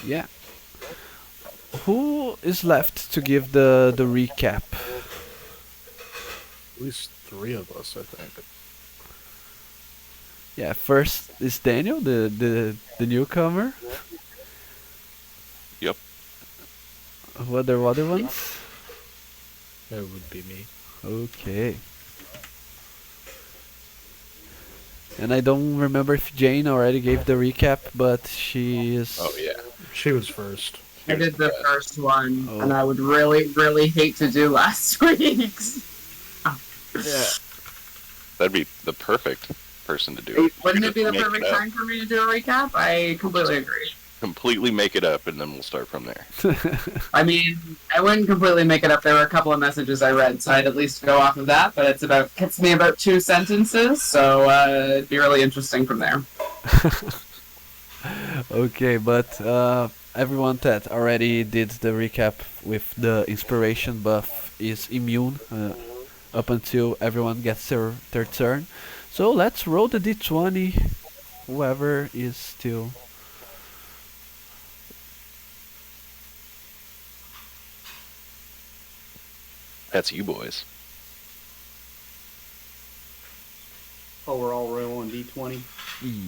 Yeah. Who is left to give the recap? At least 3 of us, I think. Yeah, first is Daniel, the newcomer. Yep. What are other ones? It would be me. Okay. And I don't remember if Jane already gave the recap, but she is. Oh yeah. She was first. I did the first one, Oh. and I would really, really hate to do last week's. Yeah. That'd be the perfect person to do it. Wouldn't it be the Make perfect up. time for me to do a recap? I completely agree. Completely make it up, and then we'll start from there. I mean, I wouldn't completely make it up. There were a couple of messages I read, so I'd at least go off of that. But gets me about 2 sentences, so it'd be really interesting from there. Okay, but everyone that already did the recap with the inspiration buff is immune up until everyone gets their turn. So let's roll the d20. Whoever is still. That's you boys. Oh, we're all rolling D20.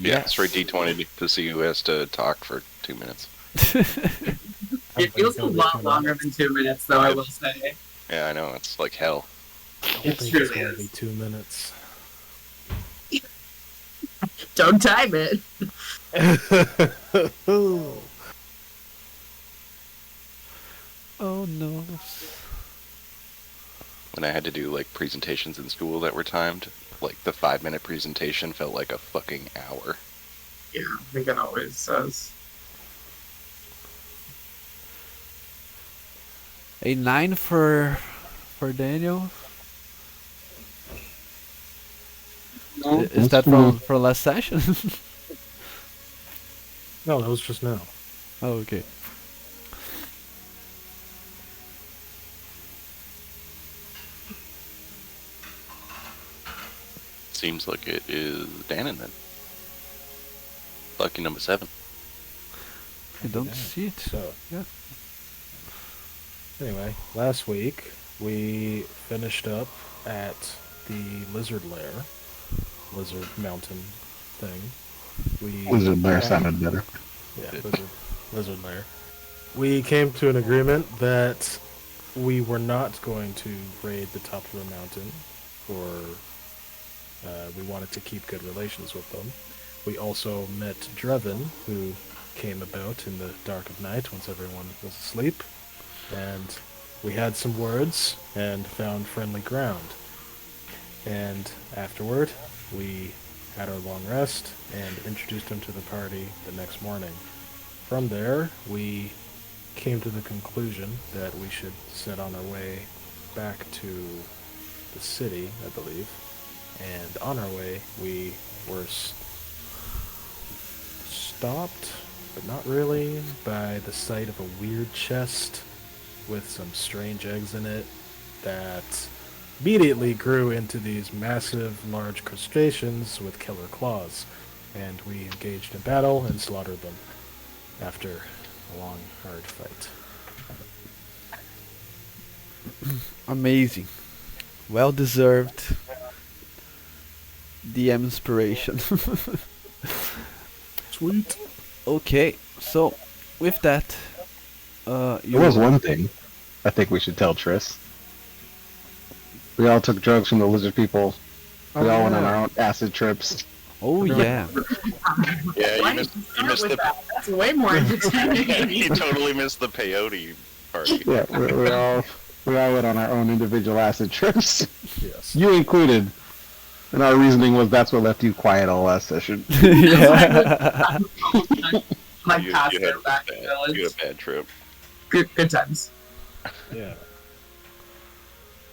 Yeah, it's for D20 to see who has to talk for 2 minutes. It feels a lot longer than 2 minutes, though, I will say. Yeah, I know, it's like hell. I don't It think truly it's going to is. be 2 minutes. Don't time it. Oh no. When I had to do like presentations in school that were timed, like the 5-minute presentation felt like a fucking hour. Yeah, I think it always says. A 9 for Daniel. Is that for last session? No, that was just now. Oh, okay. Seems like it is Danon then. Lucky number 7. I don't Yeah. see it. So, Yeah. anyway, last week we finished up at the lizard lair, lizard mountain thing. Wizard Lair sounded better. Yeah, lizard lair. We came to an agreement that we were not going to raid the top of the mountain, or we wanted to keep good relations with them. We also met Drevin, who came about in the dark of night once everyone was asleep, and we had some words and found friendly ground. And afterward, we had our long rest and introduced him to the party the next morning. From there, we came to the conclusion that we should set on our way back to the city, I believe. And on our way, we were stopped, but not really, by the sight of a weird chest with some strange eggs in it that immediately grew into these massive, large crustaceans with killer claws. And we engaged in battle and slaughtered them after a long, hard fight. Amazing. Well deserved. DM inspiration. Sweet. Okay, so with that, There was one thing I think we should tell Triss. We all took drugs from the lizard people. We all went on our own acid trips. Oh yeah. Yeah, Why you did missed, you you start missed with the that? That's way more entertaining. you totally missed the peyote party. Yeah, we all went on our own individual acid trips. Yes. You included. And our reasoning was that's what left you quiet all last session. Yeah. Like You past had their a back bad- village. you had a bad trip. Good times. Yeah.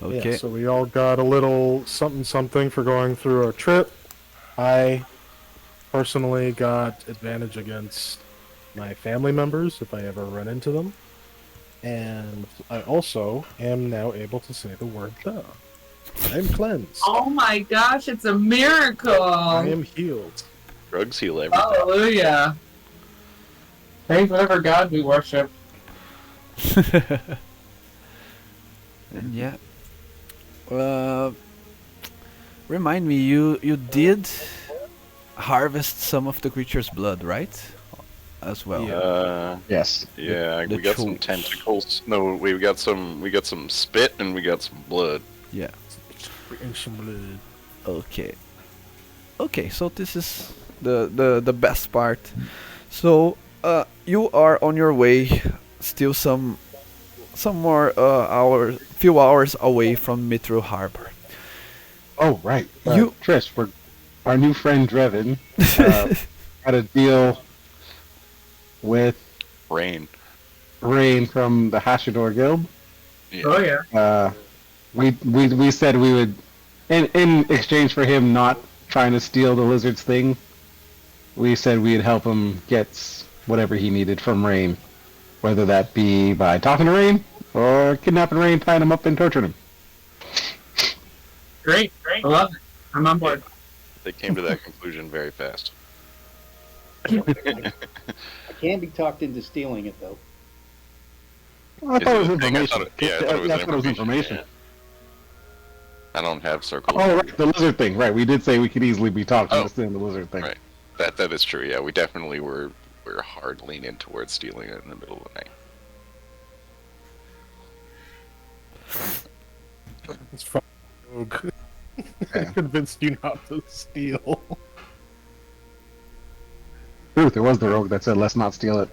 Okay. Yeah, so we all got a little something for going through our trip. I personally got advantage against my family members if I ever run into them. And I also am now able to say the word the. I'm cleansed. Oh my gosh, it's a miracle. I am healed. Drugs heal everything. Hallelujah. Praise whatever god we worship. And yeah. Remind me, you did harvest some of the creature's blood, right? As well. Yes. Yeah, The we got some trolls. tentacles. No, we got some spit and we got some blood. Yeah. Ancient blood. Okay. Okay, so this is the best part. So you are on your way, still some more few hours away from Mithril Harbor. Oh, right. You- Trish, our new friend Drevin had a deal with Rain. Rain from the Hached'or Guild. Yeah. Oh yeah. We said we would, in exchange for him not trying to steal the lizard's thing, we said we'd help him get whatever he needed from Rain, whether that be by talking to Rain or kidnapping Rain, tying him up, and torturing him. Great. I love it. I'm on board. They came to that conclusion very fast. I can be talked into stealing it, though. Well, I thought it was Is it a thing? I information. thought it- yeah, I thought it was I thought it was information. information. I don't have circles. Oh, right, the lizard thing. Right, we did say we could easily be talked Oh. into stealing the lizard thing. Right. That is true. Yeah, we definitely were hard leaning towards stealing it in the middle of the night. It's fine. Rogue. I Yeah. convinced you not to steal. Truth, it was the rogue that said, "Let's not steal it."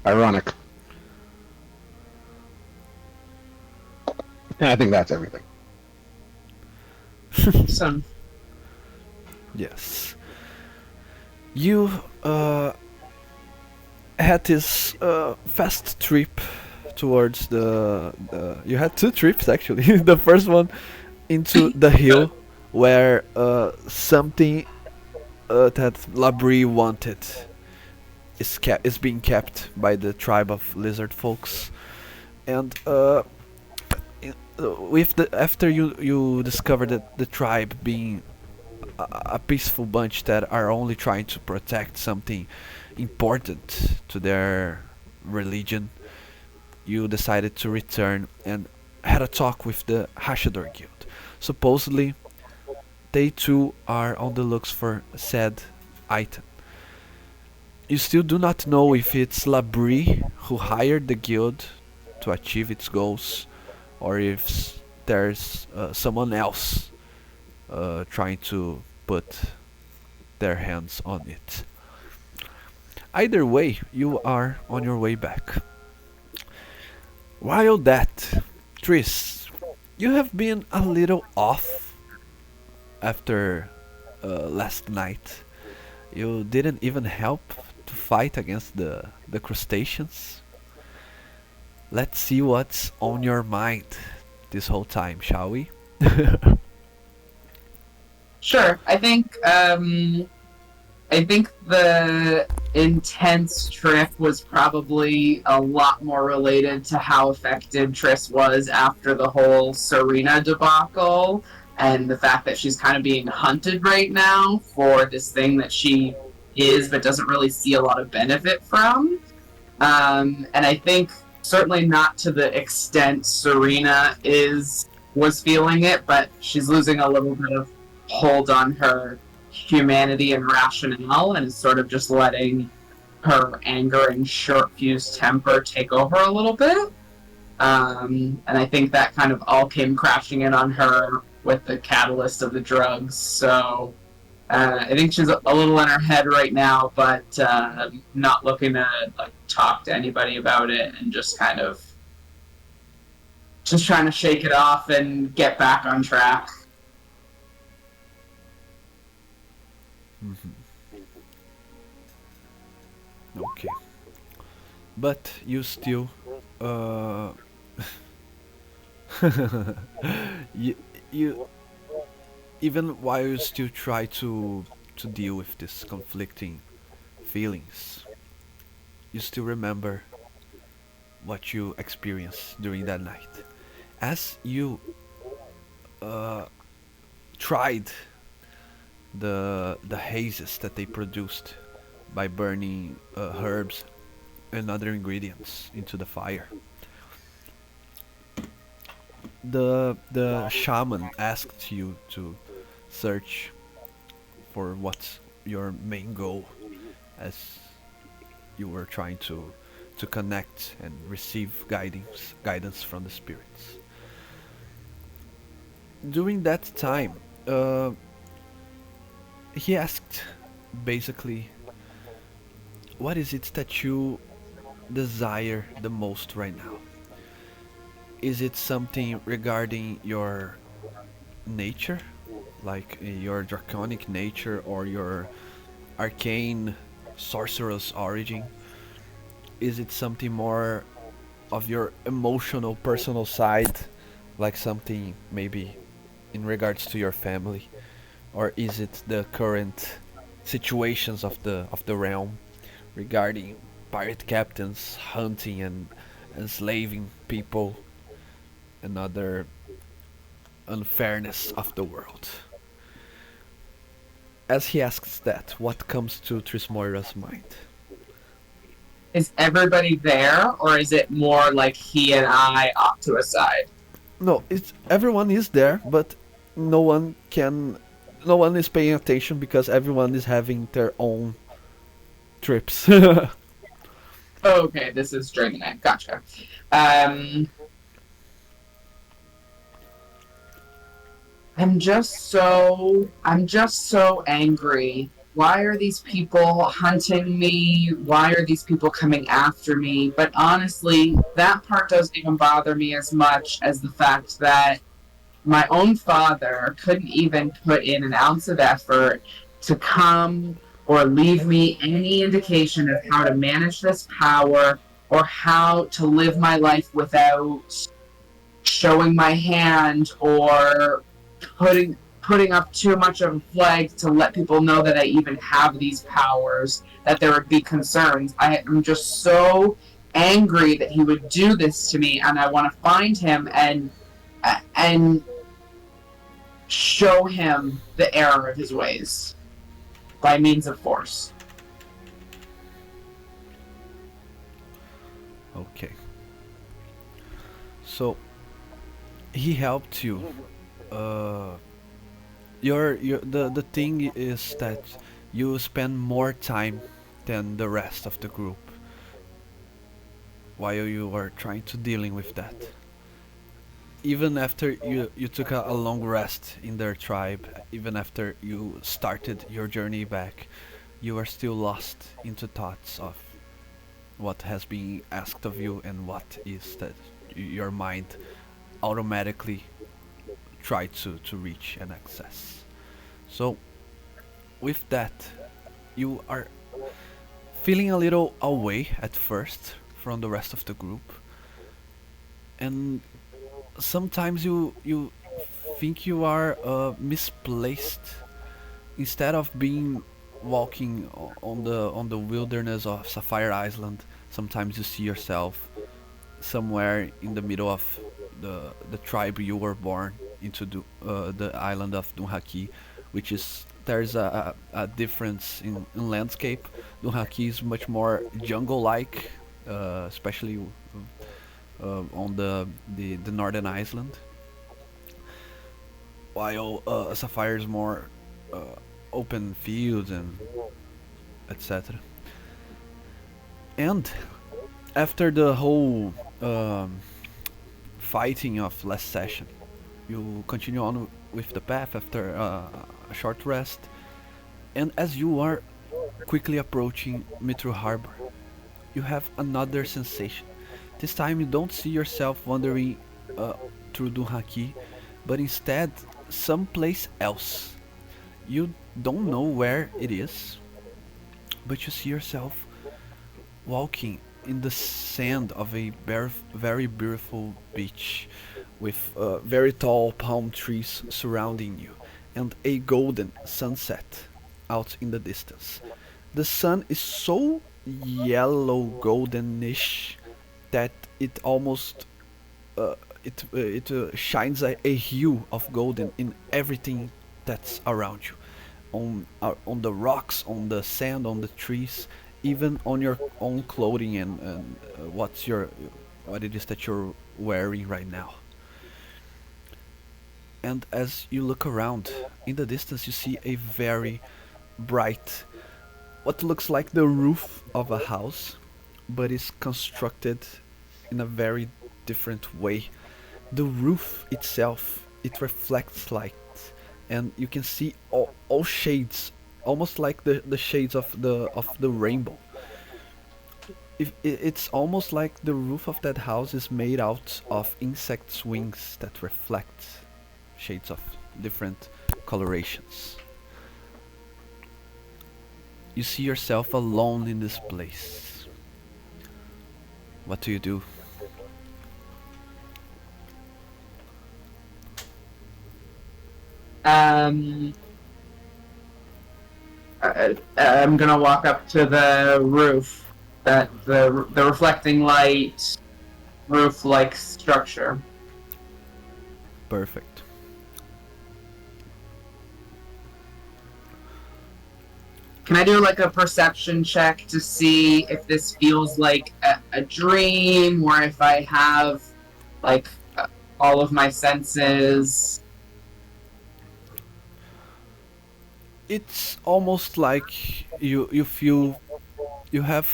Ironic. And I think that's everything. Some Yes. You had this fast trip towards you had two trips actually. The first one into the hill where something that Labrie wanted is being kept by the tribe of lizard folks, and after you discover that the tribe being a peaceful bunch that are only trying to protect something important to their religion, you decided to return and had a talk with the Hached'or Guild. Supposedly, they too are on the looks for said item. You still do not know if it's Labrie who hired the guild to achieve its goals, or if there's someone else trying to put their hands on it. Either way, you are on your way back. While that, Tris, you have been a little off after last night. You didn't even help to fight against the crustaceans. Let's see what's on your mind this whole time, shall we? Sure. I think the intense trip was probably a lot more related to how affected Triss was after the whole Serena debacle, and the fact that she's kind of being hunted right now for this thing that she is but doesn't really see a lot of benefit from. And I think certainly not to the extent Serena was feeling it, but she's losing a little bit of hold on her humanity and rationale, and is sort of just letting her anger and short-fused temper take over a little bit. And I think that kind of all came crashing in on her with the catalyst of the drugs. So I think she's a little in her head right now, but not looking to talk to anybody about it, and just kind of just trying to shake it off and get back on track. Okay. But you still you even while you still try to deal with this conflicting feelings, you still remember what you experienced during that night. As you tried the hazes that they produced by burning herbs and other ingredients into the fire. The shaman asked you to search for what's your main goal, as you were trying to connect and receive guidance from the spirits. During that time, he asked basically, what is it that you desire the most right now? Is it something regarding your nature, like your draconic nature or your arcane sorcerer's origin? Is it something more of your emotional personal side, like something maybe in regards to your family? Or is it the current situations of the realm regarding pirate captains hunting and enslaving people and other unfairness of the world? As he asks that, what comes to Trismoira's mind? Is everybody there, or is it more like he and I off to a side? No, it's everyone is there, but no one can, no one is paying attention because everyone is having their own trips. Okay, this is during the night. Gotcha. I'm just so angry. Why are these people hunting me? Why are these people coming after me? But honestly, that part doesn't even bother me as much as the fact that my own father couldn't even put in an ounce of effort to come or leave me any indication of how to manage this power or how to live my life without showing my hand or putting up too much of a flag to let people know that I even have these powers, that there would be concerns. I am just so angry that he would do this to me, and I want to find him and show him the error of his ways by means of force. Okay. So he helped you. The thing is that you spend more time than the rest of the group while you are trying to dealing with that. Even after you took a long rest in their tribe, even after you started your journey back, you are still lost into thoughts of what has been asked of you and what is that your mind automatically try to reach and access. So with that, you are feeling a little away at first from the rest of the group, and sometimes you think you are misplaced. Instead of being walking on the wilderness of Sapphire Island, sometimes you see yourself somewhere in the middle of the tribe you were born into, the island of Dunhaki, which is, there's a difference in landscape. Dunhaki is much more jungle-like, especially on the northern island, while Sapphire is more open fields and etc. And after the whole fighting of last session, you continue on with the path after a short rest, and as you are quickly approaching Mitru Harbor, you have another sensation. This time you don't see yourself wandering through Dunhaki, but instead someplace else. You don't know where it is, but you see yourself walking in the sand of a very beautiful beach with very tall palm trees surrounding you and a golden sunset out in the distance. The sun is so yellow goldenish that it almost shines a hue of golden in everything that's around you, on the rocks, on the sand, on the trees, even on your own clothing and what it is that you're wearing right now. And as you look around, in the distance you see a very bright, what looks like the roof of a house, but is constructed in a very different way. The roof itself, it reflects light, and you can see all shades, almost like the shades of the rainbow. It's almost like the roof of that house is made out of insects' wings that reflect shades of different colorations. You see yourself alone in this place. What do you do? I'm gonna walk up to the roof, the reflecting light roof-like structure. Perfect. Can I do like a perception check to see if this feels like a dream, or if I have like all of my senses? It's almost like you feel you have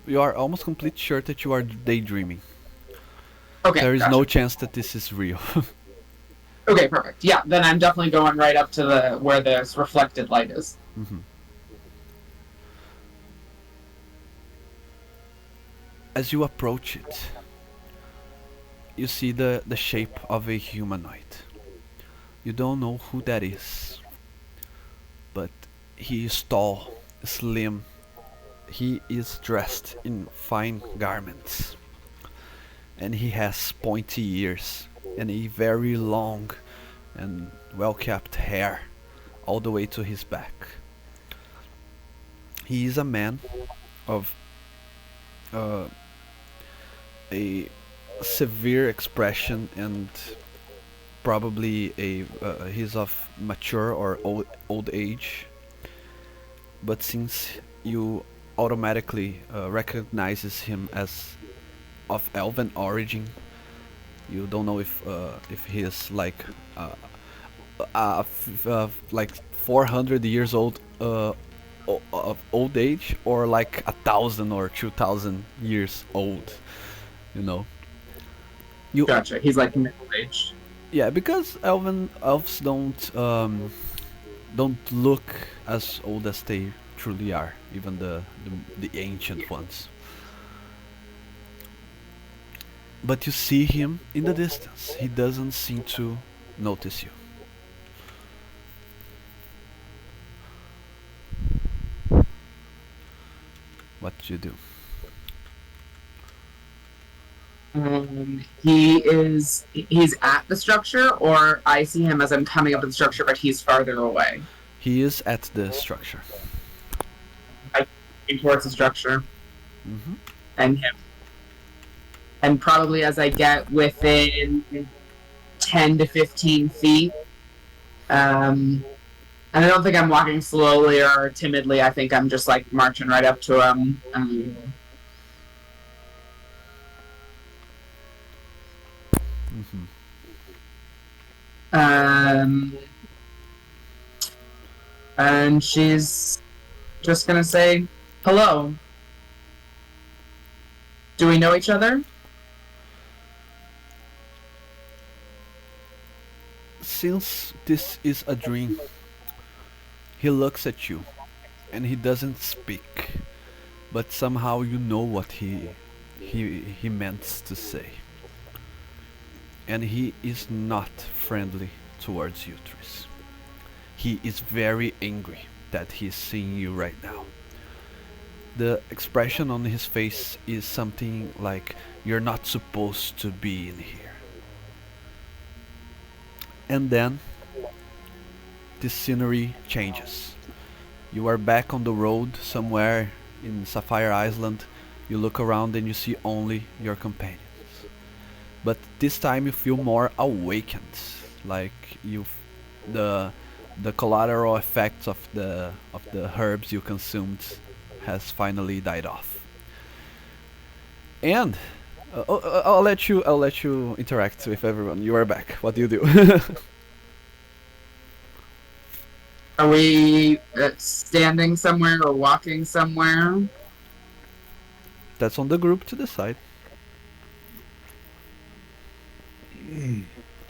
you are almost complete sure that you are daydreaming. Okay, There is gotcha. no chance that this is real. Okay, perfect. Yeah, then I'm definitely going right up to the where this reflected light is. Mhm. As you approach it, you see the shape of a humanoid. You don't know who that is, but he is tall, slim. He is dressed in fine garments, and he has pointy ears and a very long and well-kept hair all the way to his back. He is a man of uh, a severe expression, and probably he's of mature or old age. But since you automatically recognizes him as of elven origin, you don't know if he is like 400 years old of old age, or like 1,000 or 2,000 years old. You know. You Gotcha. He's like middle-aged. Yeah, because elves don't look as old as they truly are, even the ancient ones. But you see him in the distance. He doesn't seem to notice you. What do you do? He's at the structure, or I see him as I'm coming up to the structure, but he's farther away. He is at the structure. Towards the structure. Mm-hmm. And him. And probably as I get within 10 to 15 feet, and I don't think I'm walking slowly or timidly, I think I'm just like marching right up to him. Mm-hmm. And she's just gonna say, hello. Do we know each other? Since this is a dream, he looks at you and he doesn't speak, but somehow you know what he meant to say. And he is not friendly towards you, Tris. He is very angry that he's seeing you right now. The expression on his face is something like, you're not supposed to be in here. And then the scenery changes. You are back on the road somewhere in Sapphire Island. You look around and you see only your companions. But this time you feel more awakened, like the collateral effects of the herbs you consumed has finally died off. And I'll let you interact with everyone. You are back. What do you do? Are we standing somewhere or walking somewhere? That's on the group to decide.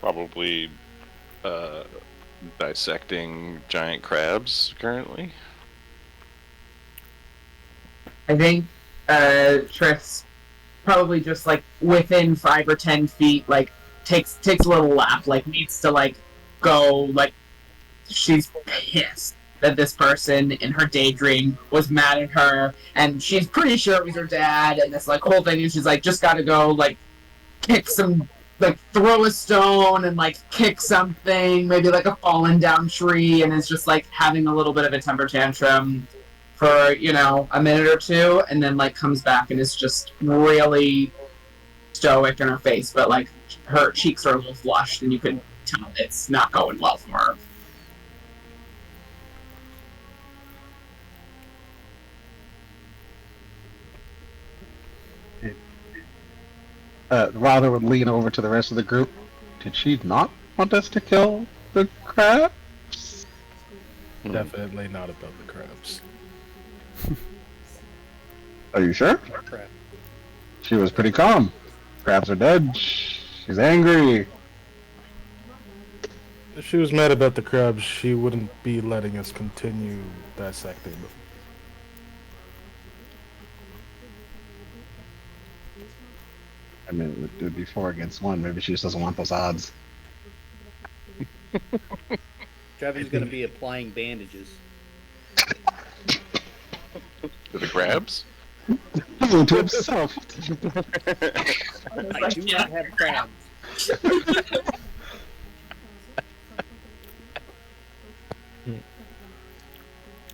Probably dissecting giant crabs currently. I think Tris probably just like within 5 or 10 feet, like takes a little lap, like needs to like go, like she's pissed that this person in her daydream was mad at her, and she's pretty sure it was her dad, and this like whole thing, and she's like just gotta go like kick some, like throw a stone and like kick something, maybe like a fallen down tree, and is just like having a little bit of a temper tantrum for, you know, a minute or two, and then like comes back and is just really stoic in her face, but like her cheeks are a little flushed and you can tell it's not going well for her. Rather would lean over to the rest of the group. Did she not want us to kill the crabs? Definitely not above the crabs. Are you sure? Crap. She was pretty calm. Crabs are dead. She's angry. If she was mad about the crabs, she wouldn't be letting us continue dissecting them. I mean, it would be 4 against 1. Maybe she just doesn't want those odds. Trevor's going to be applying bandages. To the crabs? To himself. I do not have crabs.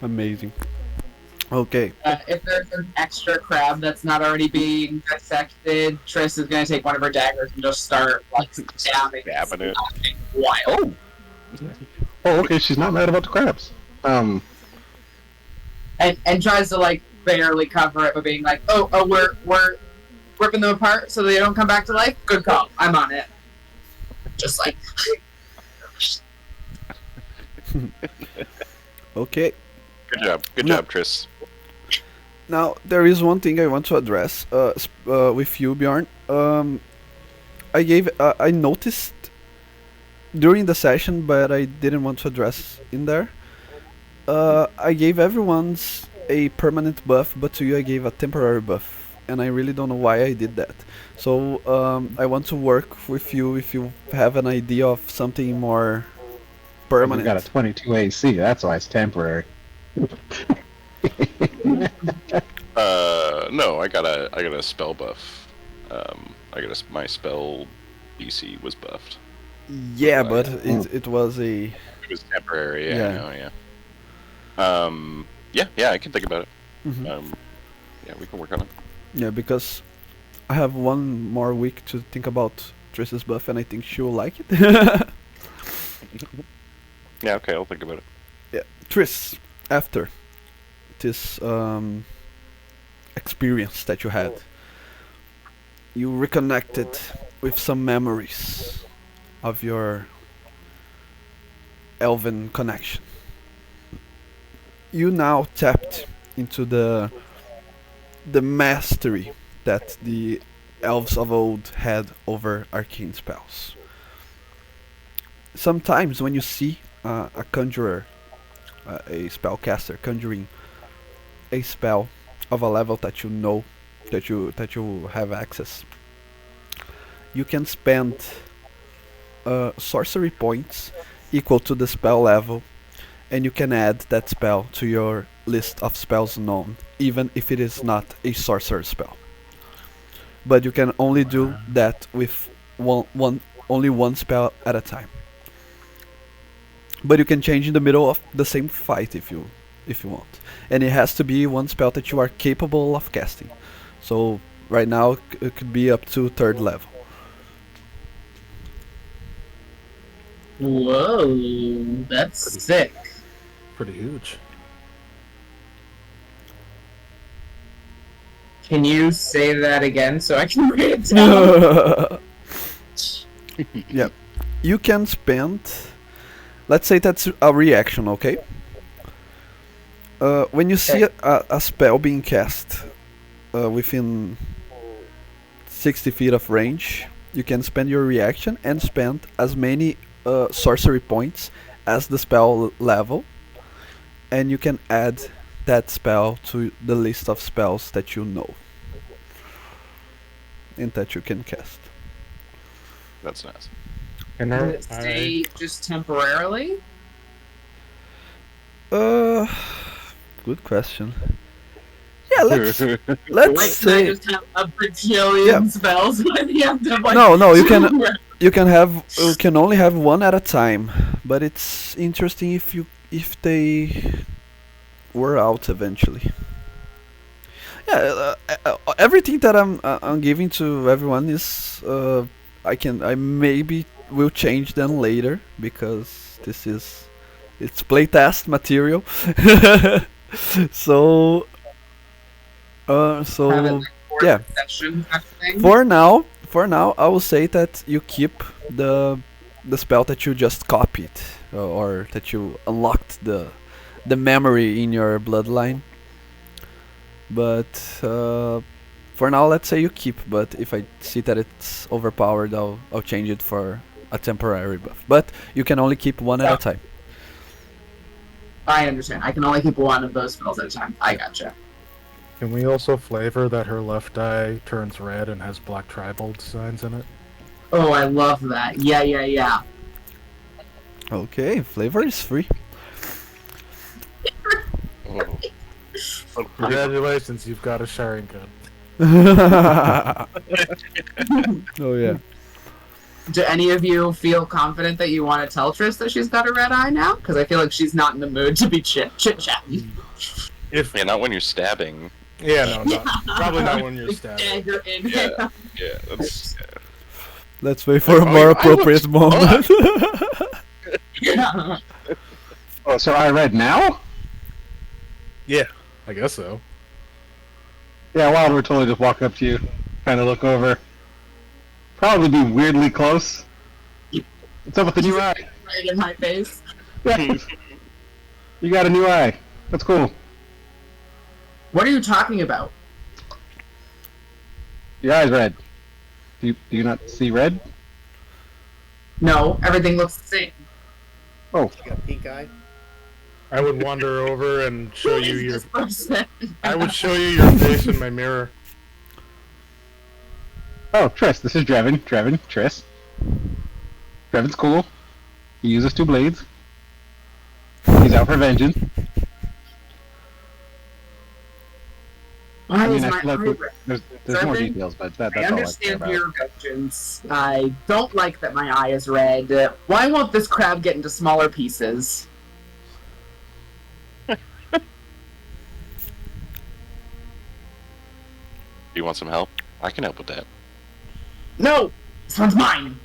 Amazing. Okay. If there's an extra crab that's not already being dissected, Tris is going to take one of her daggers and just start like stabbing it. Wild. Oh, okay. She's not mad about the crabs. And tries to like barely cover it by being like, oh, we're ripping them apart so they don't come back to life. Good call. I'm on it. Just like. Okay. Good job, Tris. Now there is one thing I want to address with you, Bjorn. I noticed during the session, but I didn't want to address in there. I gave everyone's a permanent buff, but to you I gave a temporary buff, and I really don't know why I did that. So I want to work with you if you have an idea of something more permanent. We got a 22 AC. That's why it's temporary. No, I got a spell buff. My spell DC was buffed. Yeah, but it was a. It was temporary. Yeah, Yeah. I know, yeah. Yeah, I can think about it. Mhm. Yeah, we can work on it. Yeah, because I have one more week to think about Triss's buff, and I think she will like it. Yeah, okay, I'll think about it. Yeah, Triss, after this experience that you had, you reconnected with some memories of your elven connection. You now tapped into the mastery that the elves of old had over arcane spells. Sometimes when you see a conjurer, a spellcaster conjuring a spell of a level that you know that you have access, you can spend sorcery points equal to the spell level, and you can add that spell to your list of spells known, even if it is not a sorcerer spell. But you can only do that with only one spell at a time. But you can change in the middle of the same fight if you want, and it has to be one spell that you are capable of casting. So right now it could be up to 3rd level. Whoa, that's sick. Pretty huge. Can you say that again so I can write it down? Yeah. You can spend. Let's say that's a reaction, okay? When you see a spell being cast within 60 feet of range, you can spend your reaction and spend as many sorcery points as the spell level, and you can add that spell to the list of spells that you know and that you can cast. That's nice. And Does it stay just temporarily? Good question. Yeah, let's Like, let's can I say just have a bajillion spells by the end of like no. You can only have one at a time, but it's interesting if they were out eventually. Yeah, everything that I'm giving to everyone is I maybe will change them later because it's playtest material. so have it like fourth yeah. session type of thing? For now, I will say that you keep the spell that you just copied or that you unlocked the memory in your bloodline. But for now, let's say you keep. But if I see that it's overpowered, I'll change it for a temporary buff. But you can only keep one at a time. I understand. I can only keep one of those spells at a time. I gotcha. Can we also flavor that her left eye turns red and has black tribal designs in it? Oh, I love that. Yeah. Okay, flavor is free. Oh. Congratulations, you've got a sharing code. Oh yeah. Do any of you feel confident that you want to tell Triss that she's got a red eye now? Because I feel like she's not in the mood to be chit-chatting. Yeah, not when you're stabbing. Yeah, no, probably not when you're stabbing. Dagger in Yeah, yeah, that's. Yeah. Let's wait for a more appropriate moment. Yeah. Oh, so I read now? Yeah, I guess so. Yeah, Wild would totally just walk up to you, kind of look over. Probably be weirdly close. What's up with the new eye? Right in my face. Yeah. You got a new eye. That's cool. What are you talking about? Your eye's red. Do you not see red? No, everything looks the same. Oh, You got pink eye? I would wander over and show Who you is your. this person? I would show you your face in my mirror. oh, Triss. This is Drevin. Triss. Drevin's cool. He uses 2 blades. He's out for vengeance. Why I is mean, my I feel like eye red? there's more Drevin, details, but that's I all I care understand about. your vengeance. I don't like that my eye is red. Why won't this crab get into smaller pieces? You want some help? I can help with that. No! This one's mine!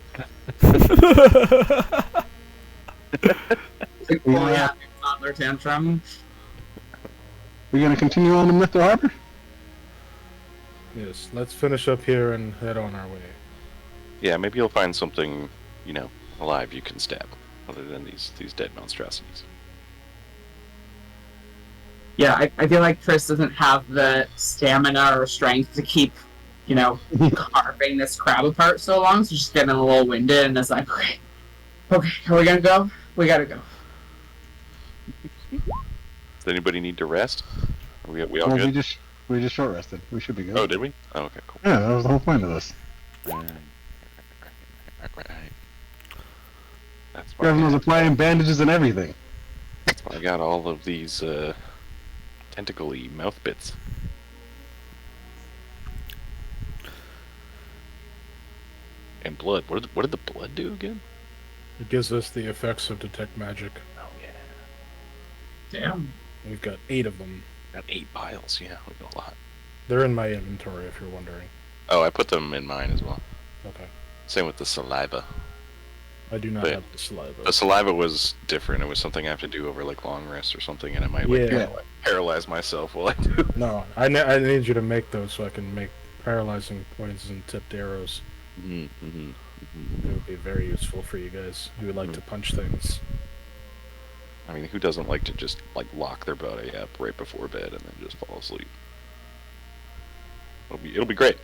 Like, oh yeah, toddler tantrum. We're gonna continue on to Mr. Harbor? Yes, let's finish up here and head on our way. Yeah, maybe you'll find something, alive you can stab, other than these dead monstrosities. Yeah, I feel like Triss doesn't have the stamina or strength to keep, carving this crab apart so long, so she's getting a little winded and is like, okay, are we gonna go? We gotta go. Does anybody need to rest? Are we all Well, good? we just short rested. We should be good. Oh, did we? Oh, okay, cool. Yeah, that was the whole point of this. Right. That's why, Drevin was applying bandages and everything. that's why I got all of these tentacle-y mouth bits. And blood. What did the blood do again? It gives us the effects of detect magic. Oh yeah, Damn. We've got 8 of them. got 8 vials. Yeah, we got a lot. They're in my inventory, if you're wondering. Oh, I put them in mine as well. Okay. Same with the saliva. I do not But have the saliva. The saliva was different. It was something I have to do over like long rest or something, and I might like, Yeah. kinda, like paralyze myself while I do. No, I need you to make those so I can make paralyzing points and tipped arrows. Mm-hmm. It would be very useful for you guys who would like to punch things. I mean, who doesn't like to just like lock their body up right before bed and then just fall asleep? It'll be great.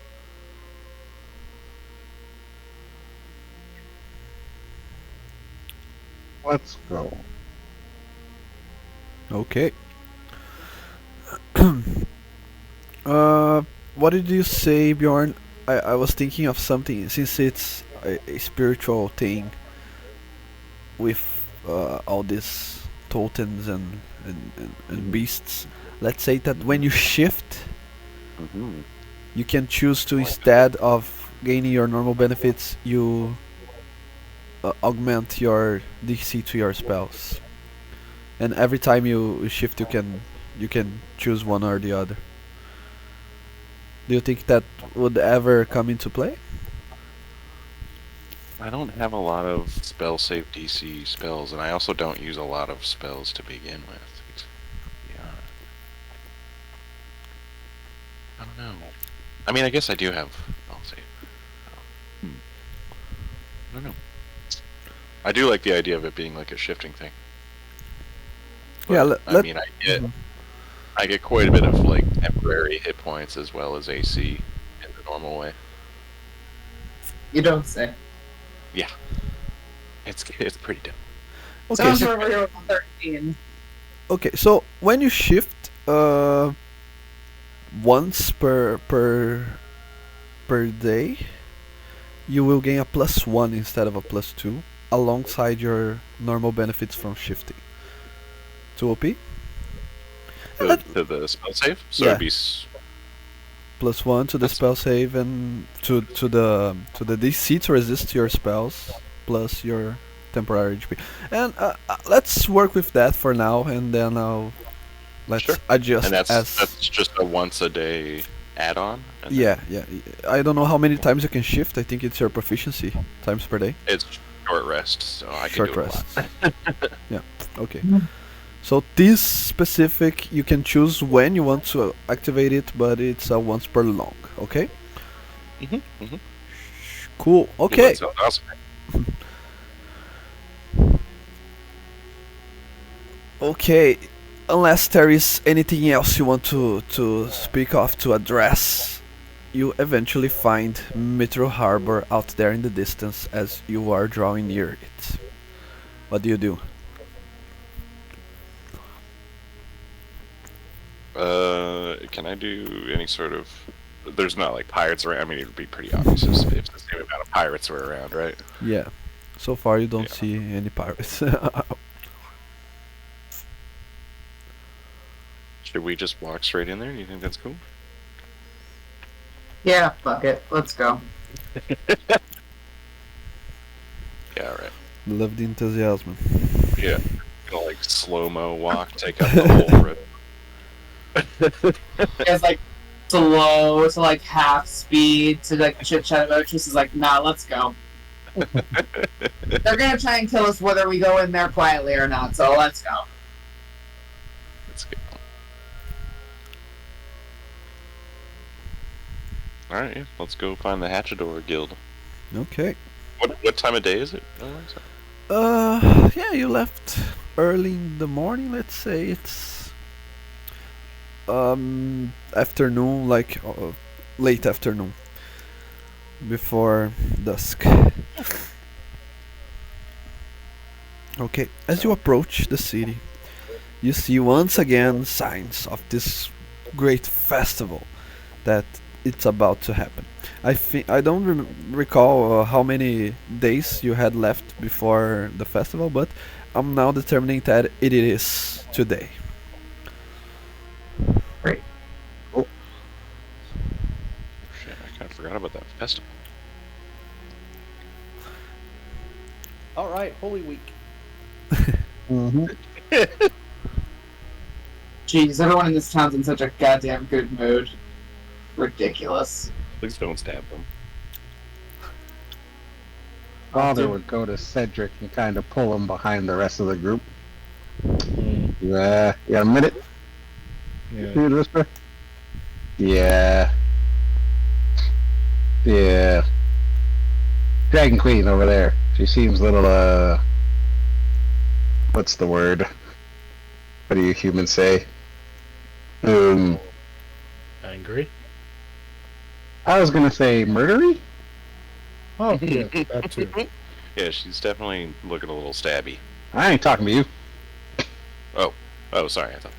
Let's go. Okay. What did you say, Bjorn? I was thinking of something, since it's a spiritual thing with all these totems and beasts. Let's say that when you shift, Mm-hmm. you can choose to, instead of gaining your normal benefits, you augment your DC to your spells. And every time you shift, you can choose one or the other. Do you think that would ever come into play? I don't have a lot of spell save DC spells, and I also don't use a lot of spells to begin with. Yeah. I don't know. I mean, I guess I do have spell save. I don't know. I do like the idea of it being like a shifting thing. Yeah, But, I mean, I get quite a bit of like temporary hit points as well as AC in the normal way. You don't say. Yeah, it's pretty dope. Okay, Sounds so, over here 13. okay, so when you shift once per day, you will gain a +1 instead of a +2, alongside your normal benefits from shifting. To OP? To the spell save, so Yeah. it'd be +1 to the spell save and to the DC to resist your spells, plus your temporary HP. And let's work with that for now, and then let's Sure. adjust and as. that's just a once a day add-on. and Yeah. I don't know how many times you can shift. I think it's your proficiency times per day. It's short rest, so I can Short do rest. a lot. Yeah. Okay. So this specific, you can choose when you want to activate it, but it's once per long. Okay. Cool. Well, Okay. that sounds awesome. Okay. Unless there is anything else you want to speak of, to address, you eventually find Mithril Harbor out there in the distance as you are drawing near it. What do you do? Can I do any sort of? There's not like pirates around. I mean, it would be pretty obvious if the same amount of pirates were around, right? Yeah. So far, you don't Yeah. see any pirates. Should we just walk straight in there? Do you think that's cool? Yeah, fuck it. Let's go. Yeah, right. Love the enthusiasm. Yeah. Gonna like slow-mo walk, take up the whole road. It's like slow to like half speed to like chit chat about Tris is like, nah, let's go. They're gonna try and kill us whether we go in there quietly or not, so let's go. Let's go. Alright, yeah, let's go find the Hached'or Guild. Okay. What time of day is it? Yeah, you left early in the morning. Let's say it's afternoon, like late afternoon, before dusk. Okay, as you approach the city, you see once again signs of this great festival that it's about to happen. I don't recall how many days you had left before the festival, but I'm now determining that it is today. Great. Shit, I kind of forgot about that festival. All right, Holy Week. Jeez, everyone in this town's in such a goddamn good mood. Ridiculous. Please don't stab them. Father would go to Cedric and kind of pull him behind the rest of the group. Mm, You got a minute? yeah. You whisper? Yeah. Yeah. Dragon Queen over there. She seems a little, what's the word? What do you humans say? Angry? I was gonna say murdery? Oh, yeah, that too. Yeah, she's definitely looking a little stabby. I ain't talking to you. Oh, sorry, I thought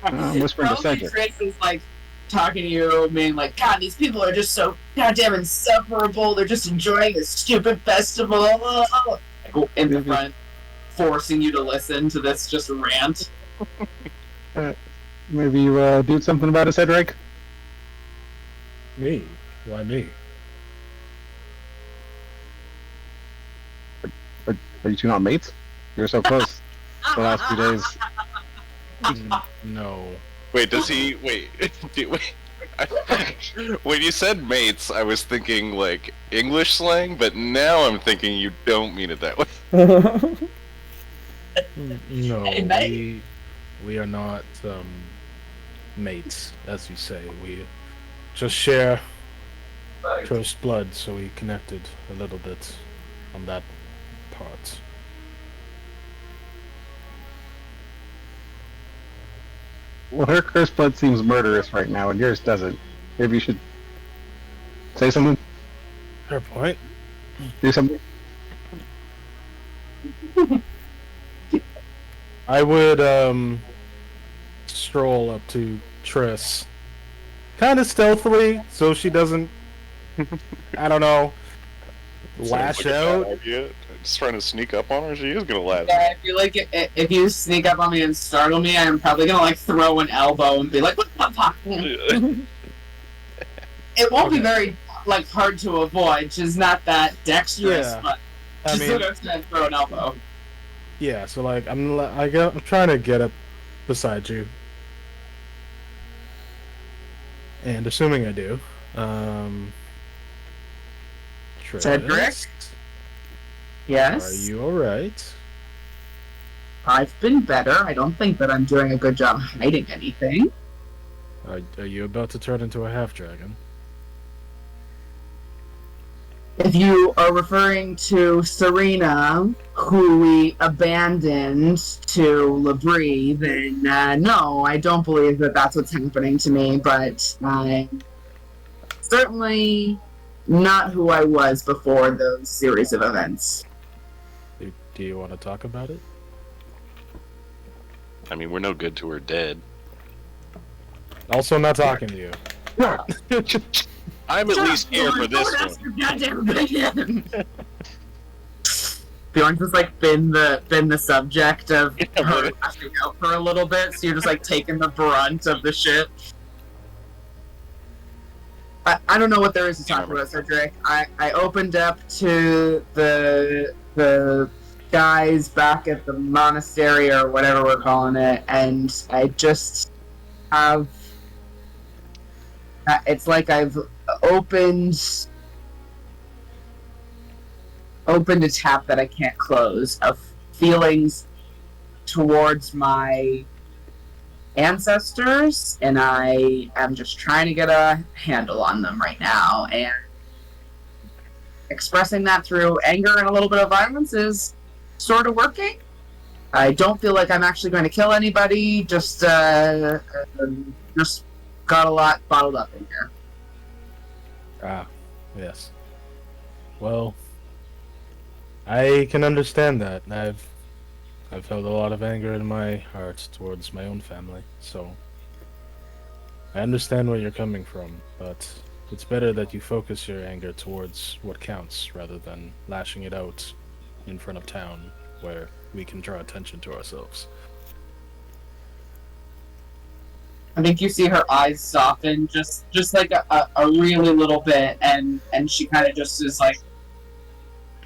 that. I'm whispering to Probably Cedric. Chris is like talking to you, being like, God, these people are just so goddamn insufferable. They're just enjoying this stupid festival. Like, in the front, forcing you to listen to this just rant. Maybe you do something about it, Cedric? Me? Why me? Are you two not mates? You're so close the last few days. No. Wait, does he? Wait, wait. When you said mates, I was thinking like English slang, but now I'm thinking you don't mean it that way. No, Hey, mate. we are not mates, as you say. We just share cursed blood, so we connected a little bit on that part. Well, her cursed blood seems murderous right now, and yours doesn't. Maybe you should say something? Fair point. Do something? I would stroll up to Triss, kind of stealthily, so she doesn't, I don't know, lash Sounds like a bad out. idea. Just trying to sneak up on her. She is gonna lash. Yeah, I feel like if you sneak up on me and startle me, I'm probably gonna like throw an elbow and be like, "What the fuck?" It won't be very like hard to avoid. She's not that dexterous, Yeah. but I she's mean, just gonna throw an elbow. yeah. So like, I'm trying to get up beside you, and assuming I do, Triss, Cedric? Yes, are you all right? I've been better. I don't think that I'm doing a good job hiding anything. Are you about to turn into a half dragon? If you are referring to Serena, who we abandoned to Labrie, then no, I don't believe that that's what's happening to me, but I'm certainly not who I was before those series of events. Do you want to talk about it? I mean, we're no good to her dead. Also, not talking to you. I'm at least here for this one. Bjorn's just like been the subject of her lashing out for a little bit, so you're just like taking the brunt of the shit. I don't know what there is to talk about, Cedric. I opened up to the guys back at the monastery or whatever we're calling it, and I just have. It's like I've opened a tap that I can't close of feelings towards my ancestors, and I am just trying to get a handle on them right now, and expressing that through anger and a little bit of violence is sort of working. I don't feel like I'm actually going to kill anybody, just got a lot bottled up in here. Ah, yes. Well, I can understand that. I've held a lot of anger in my heart towards my own family, so I understand where you're coming from, but it's better that you focus your anger towards what counts rather than lashing it out in front of town where we can draw attention to ourselves. I think you see her eyes soften just like a really little bit, and she kind of just is like,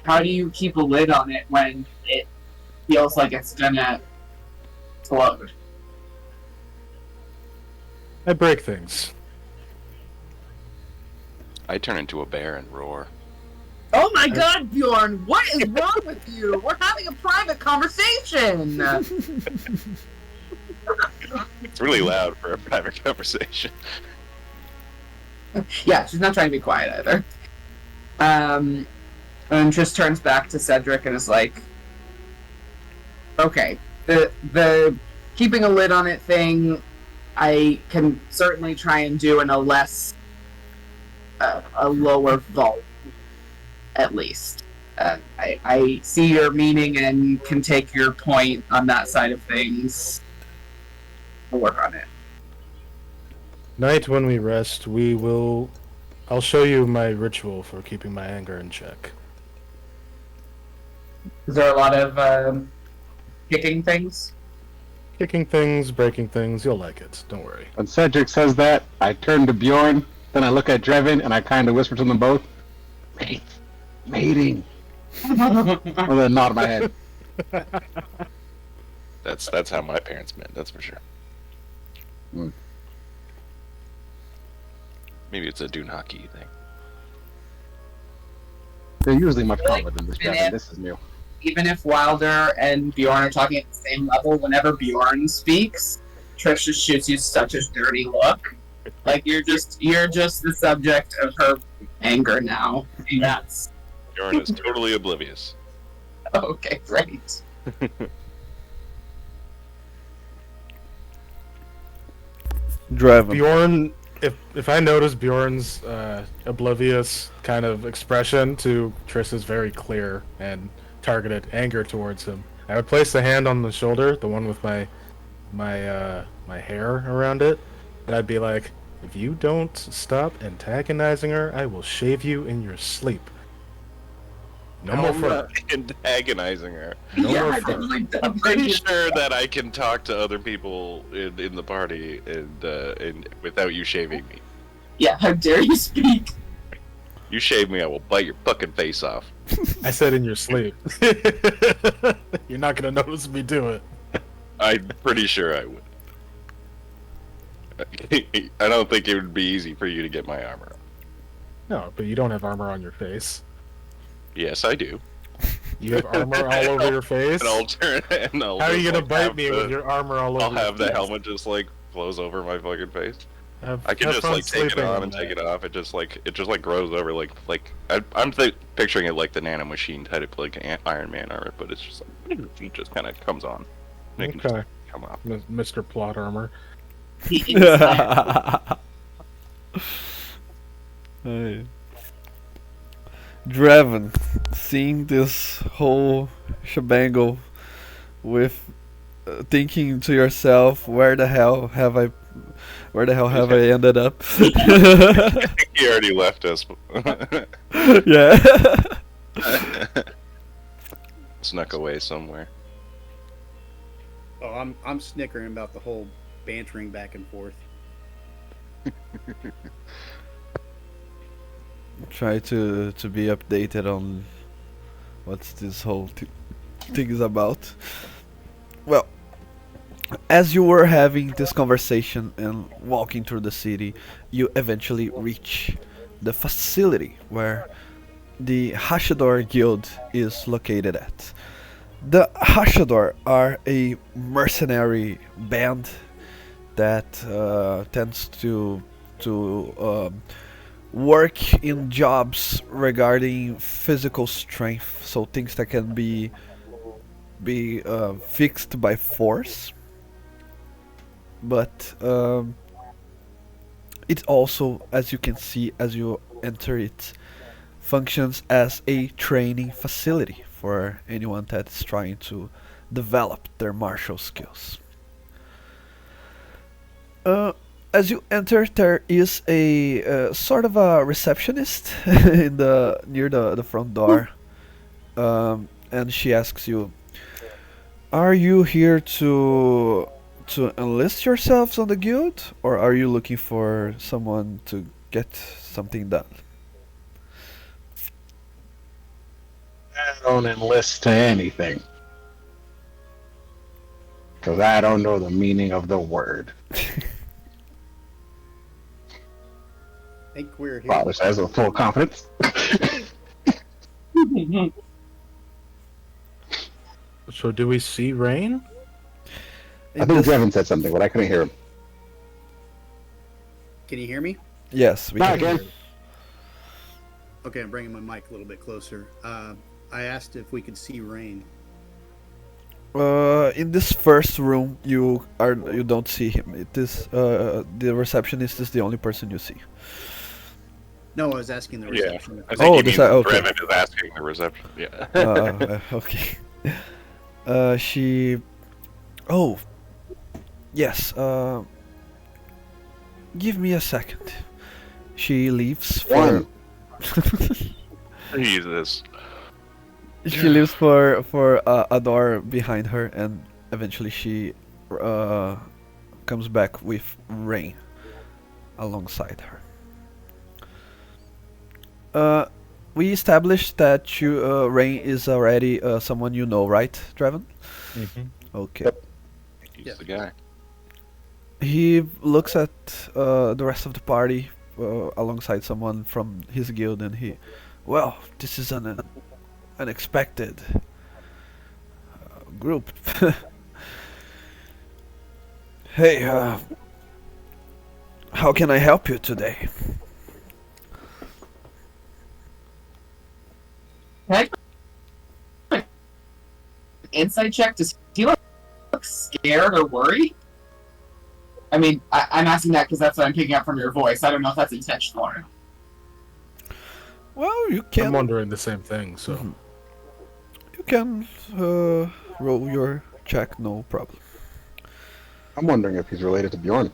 how do you keep a lid on it when it feels like it's gonna explode? I break things. I turn into a bear and roar. Oh my my god, Bjorn, what is wrong with you? We're having a private conversation. It's really loud for a private conversation. Yeah, she's not trying to be quiet either. And just turns back to Cedric and is like, okay, the keeping a lid on it thing, I can certainly try and do in a less, a lower volume, at least. I see your meaning and can take your point on that side of things. I'll work on it. Night, when we rest, I'll show you my ritual for keeping my anger in check. Is there a lot of kicking things? Kicking things, breaking things, you'll like it. Don't worry. When Cedric says that, I turn to Bjorn, then I look at Drevin, and I kind of whisper to them both, Mate, mating. And then nod my head. That's how my parents met, that's for sure. Mm. Maybe it's a Dunhaki thing. They're usually much calmer than this, Even Drevin. if- This is new. Even if Wilderr and Bjorn are talking at the same level, whenever Bjorn speaks, Trish just shoots you such a dirty look. Like you're just the subject of her anger now. And that's Bjorn is totally oblivious. okay, great. Draven. Bjorn, if I notice Bjorn's oblivious kind of expression to Triss's very clear and targeted anger towards him, I would place the hand on the shoulder, the one with my hair around it, and I'd be like, if you don't stop antagonizing her, I will shave you in your sleep. No more fur. Antagonizing her. No yeah, more I fur. definitely I'm pretty sure that I can talk to other people in the party and without you shaving me. Yeah, how dare you speak? You shave me, I will bite your fucking face off. I said in your sleep. You're not gonna notice me do it. I'm pretty sure I would. I don't think it would be easy for you to get my armor. No, but you don't have armor on your face. Yes, I do. You have armor all over your face? And I'll turn and I'll How are you just, gonna like, bite have me the- with your armor all over I'll have the your face? helmet just like close over my fucking face. Have- I can have just fun like take it sleeping on and that. take it off. It just like grows over like I'm picturing it like the nano machine type like Iron Man armor, but it's just like it just kind of comes on. And it can just Okay, come off. Mr. Plot Armor. Hey. Draven, seeing this whole shebangle with thinking to yourself, where the hell have I ended up? He already left us. Yeah. Snuck away somewhere. Oh, I'm snickering about the whole bantering back and forth. Try to be updated on what's this whole thing is about. Well, as you were having this conversation and walking through the city, you eventually reach the facility where the Hached'or Guild is located at. The Hached'or are a mercenary band that tends to work in jobs regarding physical strength, so things that can be fixed by force. But it also, as you can see as you enter it, functions as a training facility for anyone that's trying to develop their martial skills. As you enter, there is a sort of a receptionist in near the front door, and she asks you, "Are you here to enlist yourselves on the guild, or are you looking for someone to get something done?" I don't enlist to anything. Because I don't know the meaning of the word. I think we're here. Father says with full confidence. So do we see rain? I In think this- Devin said something, but I couldn't hear him. Can you hear me? yes, we Back can. again. Okay, I'm bringing my mic a little bit closer. I asked if we could see rain. In this first room, you don't see him. It is the receptionist is the only person you see. No, I was asking the Yeah. reception. I think Oh, he this means okay. Brevin is asking the reception. Yeah. Okay. She. Oh. Yes. Give me a second. She leaves for. One. Jesus. She leaves for a door behind her, and eventually she comes back with Rain alongside her. We established that Rain is already someone you know, right, Draven? Mm-hmm. Okay. Yep. He's Yeah. the guy. He looks at the rest of the party alongside someone from his guild, and well, this is an unexpected group. Hey, how can I help you today? Insight check. Does he look scared or worried? I mean, I'm asking that because that's what I'm picking up from your voice. I don't know if that's intentional or not. Well, you I'm can wondering the same thing. So you can roll your check, no problem. I'm wondering if he's related to Bjorn.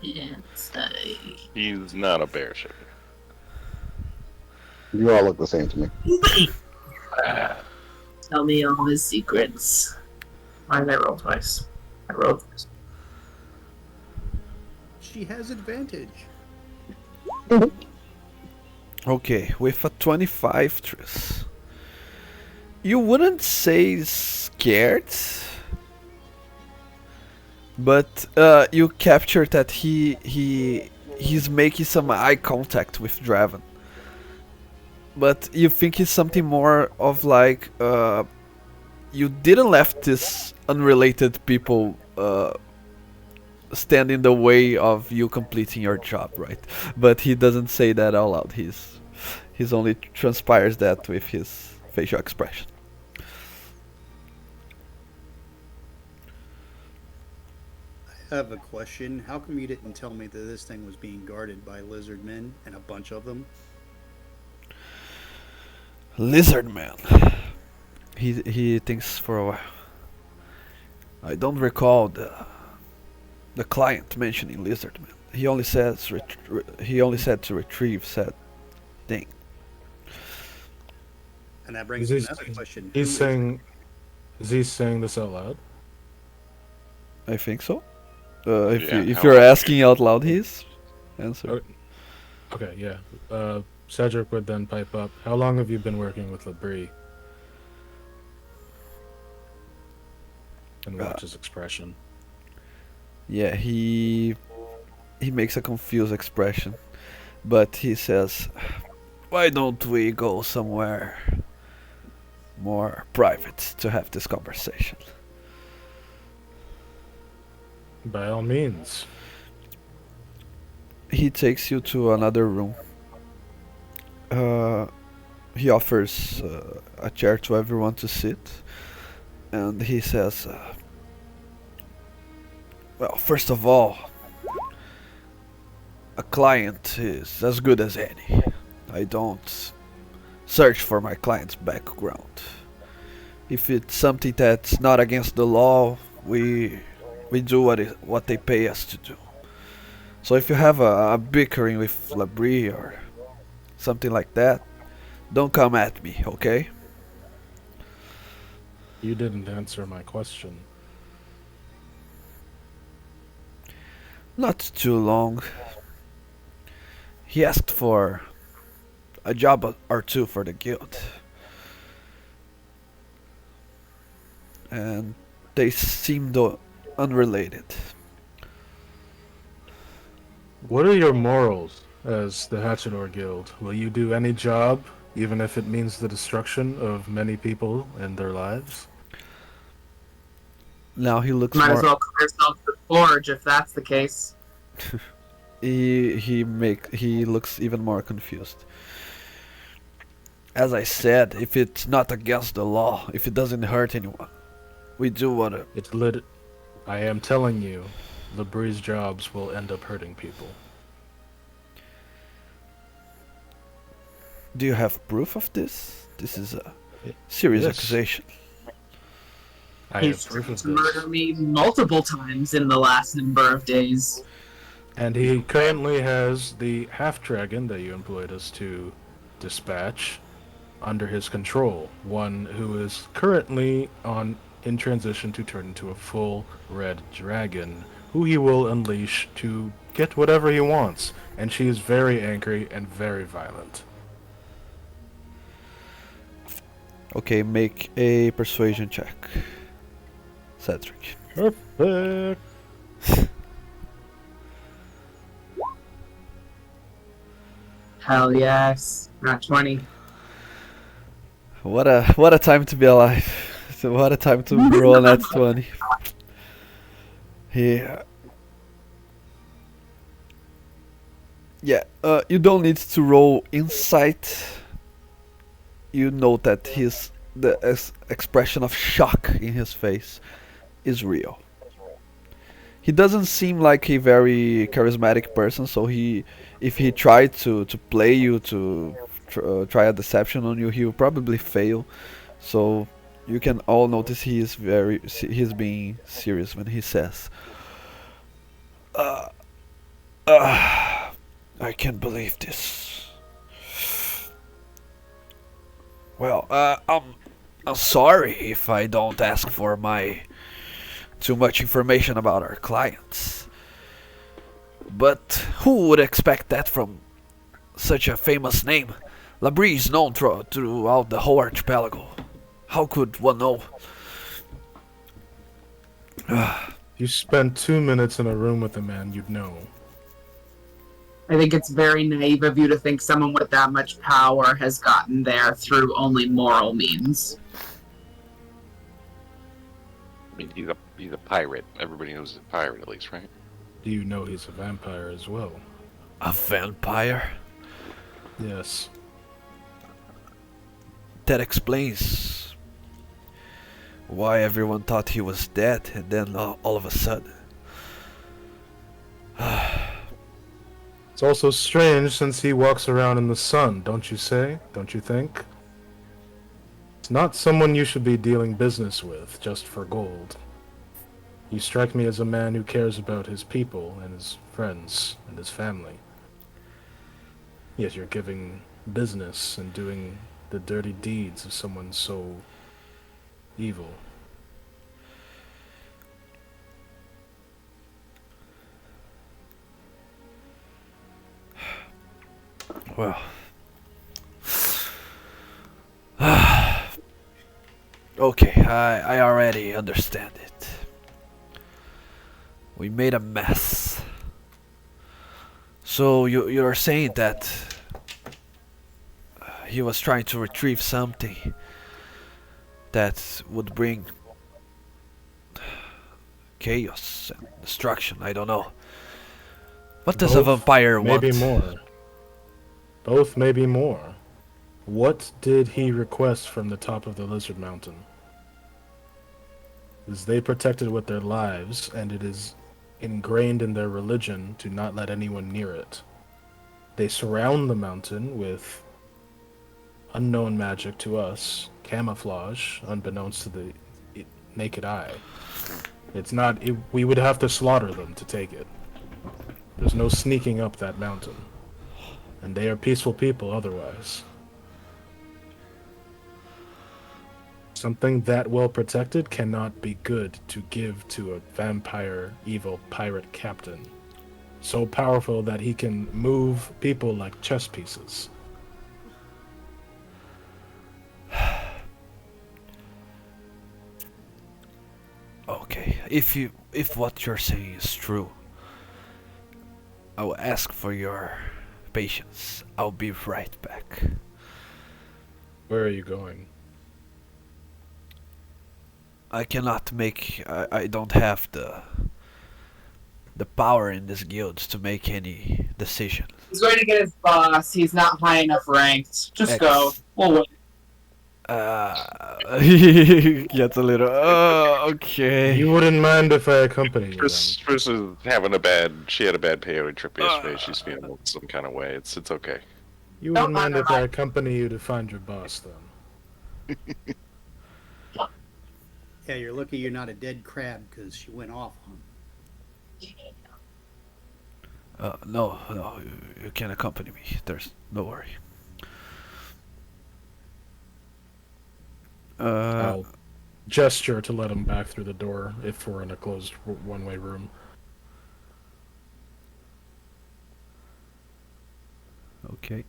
He's not a bear ship. You all look the same to me. Tell me all his secrets. Why did I roll twice? I rolled twice. She has advantage. Okay, with a 25, Tris. You wouldn't say scared, but you captured that he's making some eye contact with Draven. But you think it's something more of like you didn't let this unrelated people stand in the way of you completing your job, right? But he doesn't say that out loud. He's only transpires that with his facial expression. I have a question. How come you didn't tell me that this thing was being guarded by lizard men and a bunch of them? Lizard man. He thinks for a while. I don't recall the client mentioning lizard man. He only said to retrieve said thing. And that brings Is me he- another question. he's Who is saying, is he saying this out loud? I think so. If Yeah, if how you're would you- asking out loud, his answer. Okay. Okay, yeah. Cedric would then pipe up. How long have you been working with Labrie? And watch his expression. Yeah, he makes a confused expression, but he says, "Why don't we go somewhere more private to have this conversation?" By all means. He takes you to another room. He offers a chair to everyone to sit, and he says, "Well, first of all, a client is as good as any. I don't search for my client's background. If it's something that's not against the law, we do what they pay us to do. So if you have a bickering with Labrie or something like that, don't come at me, okay?" You didn't answer my question. Not too long. He asked for a job or two for the guild. And they seemed unrelated. What are your morals as the Hached'or Guild? Will you do any job even if it means the destruction of many people and their lives. Now he looks Might more. as well call yourself the Forge if that's the case. He looks even more confused. As I said, if it's not against the law, if it doesn't hurt anyone, we do what. It's lit. I am telling you, Labrie's jobs will end up hurting people. Do you have proof of this? This is a serious Yes. accusation. I He's have proof tried of to this. murder me multiple times in the last number of days. And he currently has the half-dragon that you employed us to dispatch under his control. One who is currently in transition to turn into a full red dragon, who he will unleash to get whatever he wants. And she is very angry and very violent. Okay, make a persuasion check. Cedric. Perfect. Hell yes. Not 20. What a time to be alive. So what a time to roll an 20. Yeah. Yeah, you don't need to roll insight. You note that the expression of shock in his face is real. He doesn't seem like a very charismatic person, so if he tried to play you, to try a deception on you, he will probably fail. So you can all notice he's being serious when he says, I can't believe this. Well, I'm sorry if I don't ask for too much information about our clients. But who would expect that from such a famous name? Labrie is known throughout the whole archipelago. How could one know? You spent 2 minutes in a room with a man, you'd know. I think it's very naive of you to think someone with that much power has gotten there through only moral means. I mean, he's a pirate. Everybody knows he's a pirate, at least, right? Do you know he's a vampire as well? A vampire? Yes. That explains why everyone thought he was dead, and then all of a sudden. It's also strange since he walks around in the sun, don't you say? Don't you think? It's not someone you should be dealing business with just for gold. You strike me as a man who cares about his people and his friends and his family. Yet you're giving business and doing the dirty deeds of someone so evil. Well. Okay, I already understand it. We made a mess. So you're saying that he was trying to retrieve something that would bring chaos and destruction, I don't know. What does a Both, vampire want? maybe more. Both, maybe more. What did he request from the top of the Lizard Mountain? Is they protected with their lives, and it is ingrained in their religion to not let anyone near it. They surround the mountain with unknown magic to us, camouflage, unbeknownst to the naked eye. It's not. We would have to slaughter them to take it. There's no sneaking up that mountain. And they are peaceful people otherwise. Something that well protected cannot be good to give to a vampire, evil pirate captain. So powerful that he can move people like chess pieces. Okay, if what you're saying is true, I will ask for your patience. I'll be right back. Where are you going? I cannot make. I don't have the power in this guild to make any decision. He's going to get his boss. He's not high enough ranked. Just go. We'll wait. He gets a little. Okay. You wouldn't mind if I accompany you Tris is having a bad. She had a bad peyote trip yesterday. She's feeling some kind of way. It's okay. then? You wouldn't Don't mind if I undermine. accompany you to find your boss, then? Yeah, you're lucky you're not a dead crab because she went off on. No, you can accompany me. There's no worry. I'll gesture to let him back through the door if we're in a closed one-way room. Okay.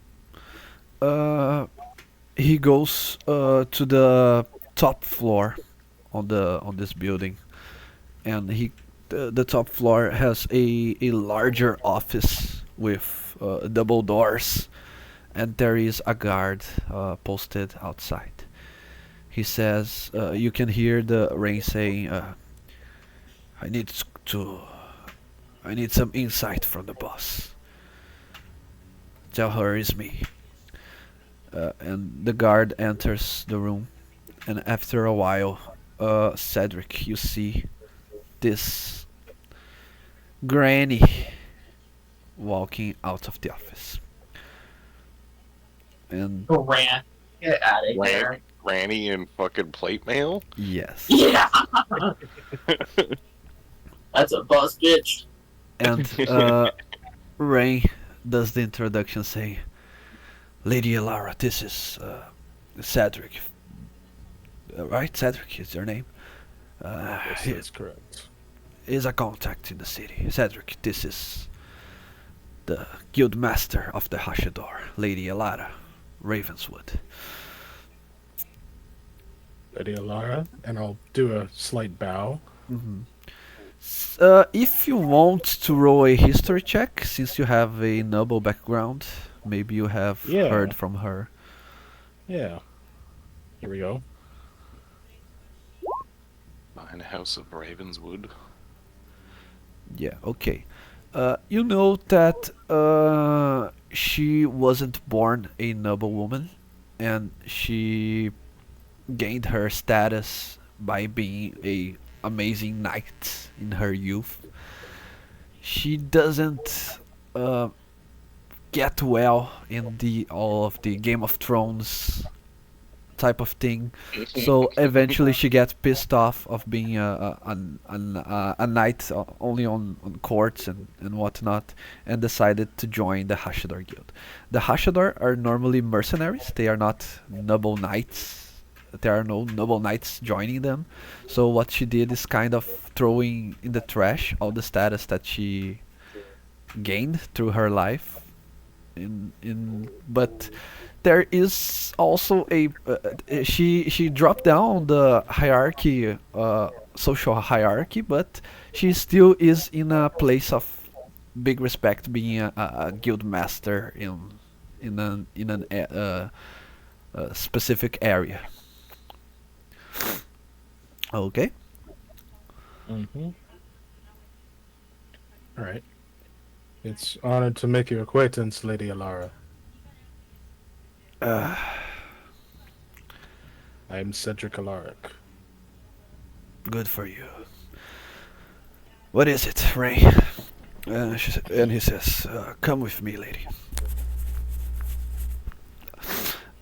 He goes to the top floor on this building, and the top floor has a larger office with double doors, and there is a guard posted outside. He says, you can hear the rain saying, I need some insight from the boss. Tell her it's me. And the guard enters the room, and after a while, Cedric, you see this granny walking out of the office. And Grant, get out of here. Granny in fucking plate mail? yes. Yeah. That's a boss bitch. And Ray does the introduction saying, Lady Elara, this is Cedric. Right? Cedric is your name? Yes, He that's correct. is a contact in the city. Cedric, this is the guild master of the Hached'or, Lady Elara, Ravenswood. Lady Alara, and I'll do a slight bow. If you want to roll a history check, since you have a noble background, maybe you have Yeah. heard from her. Yeah. Here we go. Behind the House of Ravenswood. Yeah, okay. You know that she wasn't born a noble woman, and she gained her status by being a amazing knight in her youth. She doesn't get well in the all of the Game of Thrones type of thing. So eventually she gets pissed off of being a knight only on courts and whatnot, and decided to join the Hached'or guild. The Hached'or are normally mercenaries. They are not noble knights. There are no noble knights joining them. So what she did is kind of throwing in the trash all the status that she gained through her life. But there is also a she dropped down the hierarchy, social hierarchy, but she still is in a place of big respect, being a guild master in a specific area. Okay. Mm-hmm. All right. It's honored to make your acquaintance, Lady Alara. I am Cedric Alaric. Good for you. What is it, Ray? And he says, come with me, lady.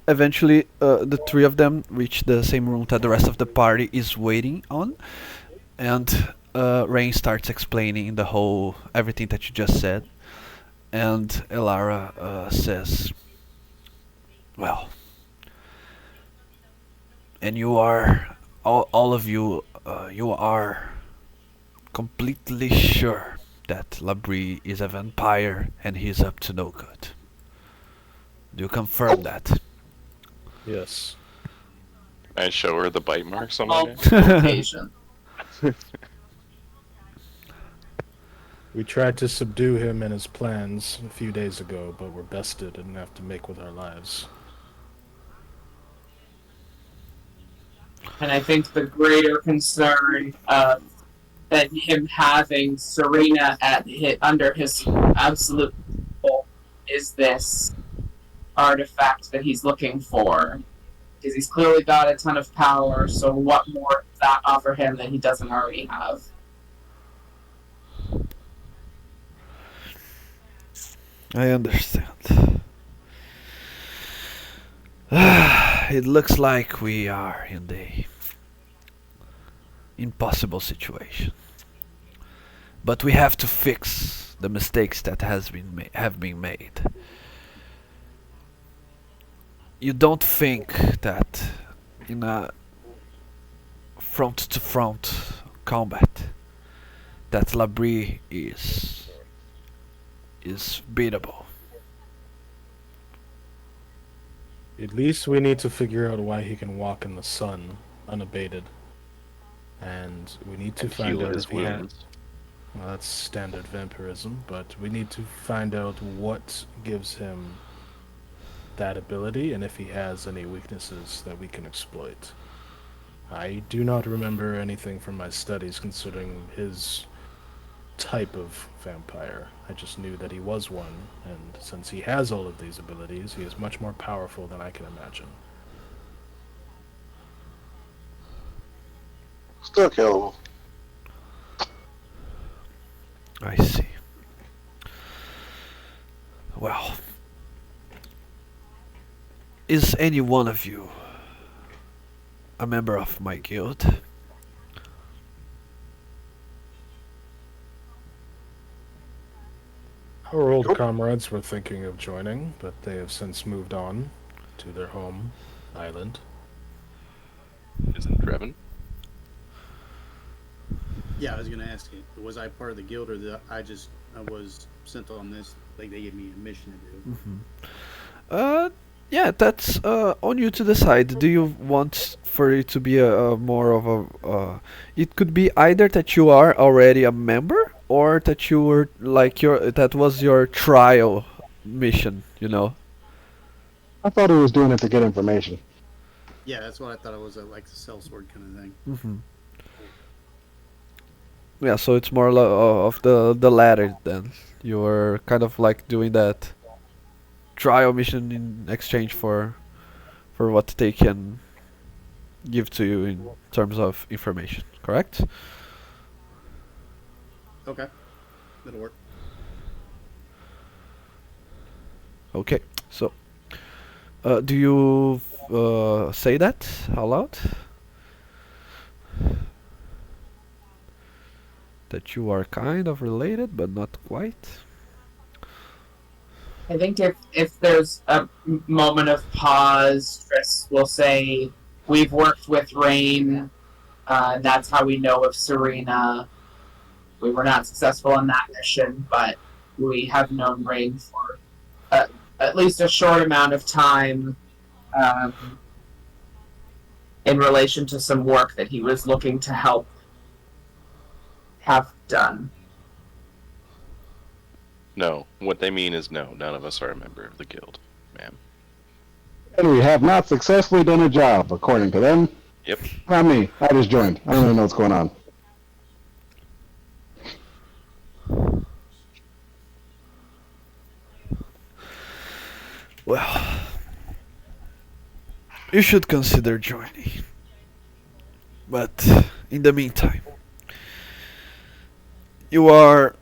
Eventually, the three of them reach the same room that the rest of the party is waiting on, and Rain starts explaining everything that you just said, and Elara says, well, and you are, all of you, you are completely sure that Labrie is a vampire and he's up to no good. Do you confirm that? Yes. I show her the bite marks on my All neck. occasion. We tried to subdue him and his plans a few days ago, but were bested and have to make with our lives. And I think the greater concern of that him having Serena under his absolute control is this artifact that he's looking for. Because he's clearly got a ton of power, so what more does that offer him that he doesn't already have? I understand. It looks like we are in the impossible situation. But we have to fix the mistakes that have been made. You don't think that in a front-to-front combat that Labrie is beatable. At least we need to figure out why he can walk in the sun unabated. And we need to find heal out his if he has... wounds. Well, that's standard vampirism, but we need to find out what gives him that ability and if he has any weaknesses that we can exploit. I do not remember anything from my studies concerning his type of vampire. I just knew that he was one, and since he has all of these abilities, he is much more powerful than I can imagine. Still killable. I see. Well, is any one of you a member of my guild? Our old Nope. comrades were thinking of joining, but they have since moved on to their home island. Isn't Drevin? Yeah, I was gonna ask you, was I part of the guild or I was sent on this, like they gave me a mission to do? Yeah, that's on you to decide. Do you want for it to be a more of a? It could be either that you are already a member, or that you were like that was your trial mission. You know. I thought he was doing it to get information. Yeah, that's what I thought it was, like the sellsword kind of thing. Mm-hmm. Yeah, so it's more of the latter then. You were kind of like doing that trial mission in exchange for what they can give to you in terms of information, correct? Okay, that'll work. Okay, so do you say that out loud? That you are kind of related, but not quite? I think if there's a moment of pause, Tris will say, "We've worked with Rain. That's how we know of Serena. We were not successful in that mission, but we have known Rain for at least a short amount of time in relation to some work that he was looking to help have done." No, what they mean is no, none of us are a member of the guild, ma'am. And we have not successfully done a job, according to them. Yep. Not me. I just joined. I don't really know what's going on. Well, you should consider joining. But in the meantime, you are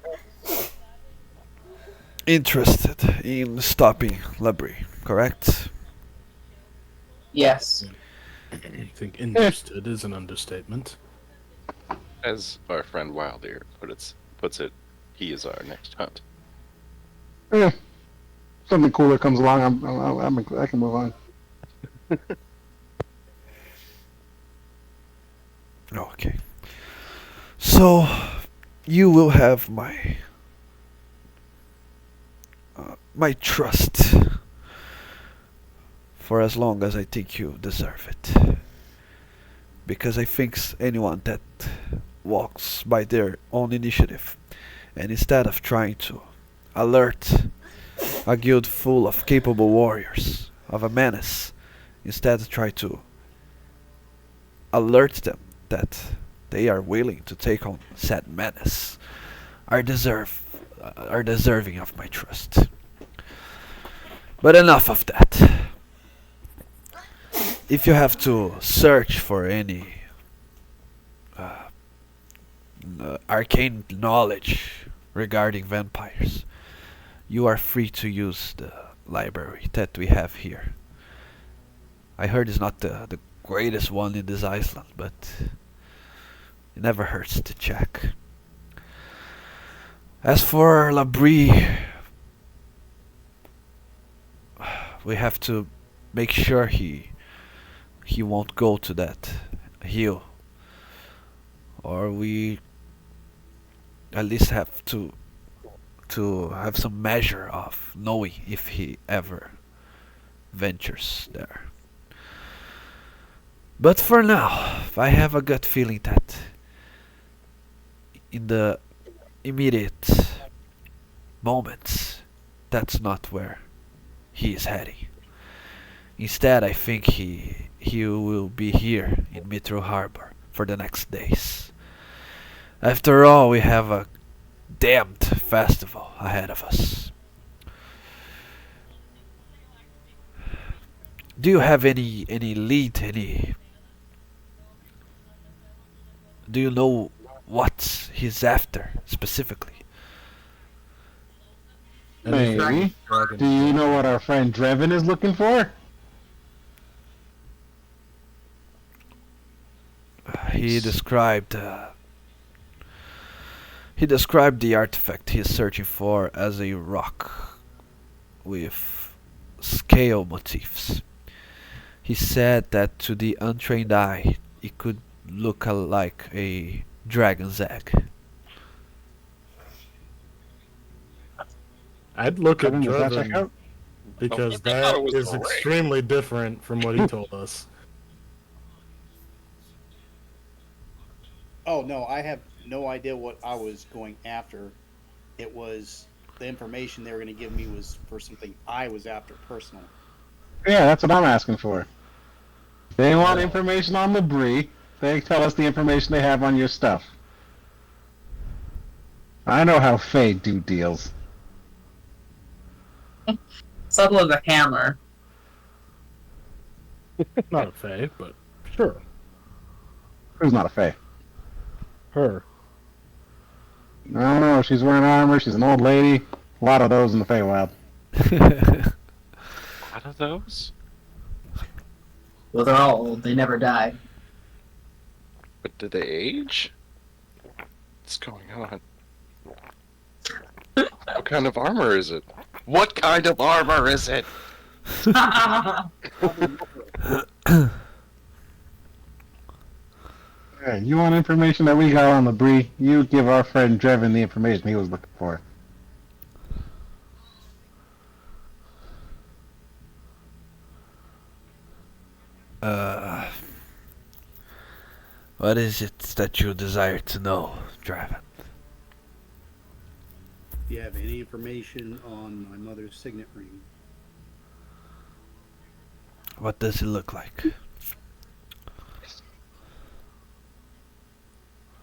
interested in stopping Labrie, correct? Yes. I think interested is an understatement. As our friend Wilderr puts it, he is our next hunt. Eh, something cooler comes along, I can move on. Okay. So, you will have my trust for as long as I think you deserve it. Because I think anyone that walks by their own initiative and instead of trying to alert a guild full of capable warriors of a menace, instead try to alert them that they are willing to take on said menace are deserving of my trust. But enough of that. If you have to search for any arcane knowledge regarding vampires, you are free to use the library that we have here. I heard it's not the greatest one in this island, but it never hurts to check. As for Labrie, we have to make sure he won't go to that hill, or we at least have to have some measure of knowing if he ever ventures there. But for now, I have a gut feeling that in the immediate moments, that's not where he is heading. Instead, I think he will be here in Mithril Harbor for the next days. After all, we have a damned festival ahead of us. Do you have any lead, do you know what he's after specifically? Maybe. Do you know what our friend Drevin is looking for? He described the artifact he is searching for as a rock with scale motifs. He said that to the untrained eye it could look like a dragon's egg. I'd look at Drevin, does that check Drevin out? because I thought that it was is a ring. extremely different from what he told us. Oh no, I have no idea what I was going after. It was the information they were going to give me was for something I was after personal. Yeah, that's what I'm asking for. They want information on Labrie. They tell us the information they have on your stuff. I know how Fae do deals. Subtle as a hammer. Not a Fae, but sure. Who's not a Fae? Her. I don't know. She's wearing armor. She's an old lady. A lot of those in the Feywild. What are those? Well, they're all old. They never die. But do they age? What's going on? What kind of armor is it? What kind of armor is it? Yeah, you want information that we got on Labrie? You give our friend Drevin the information he was looking for. What is it that you desire to know, Draven? Do you have any information on my mother's signet ring? What does it look like?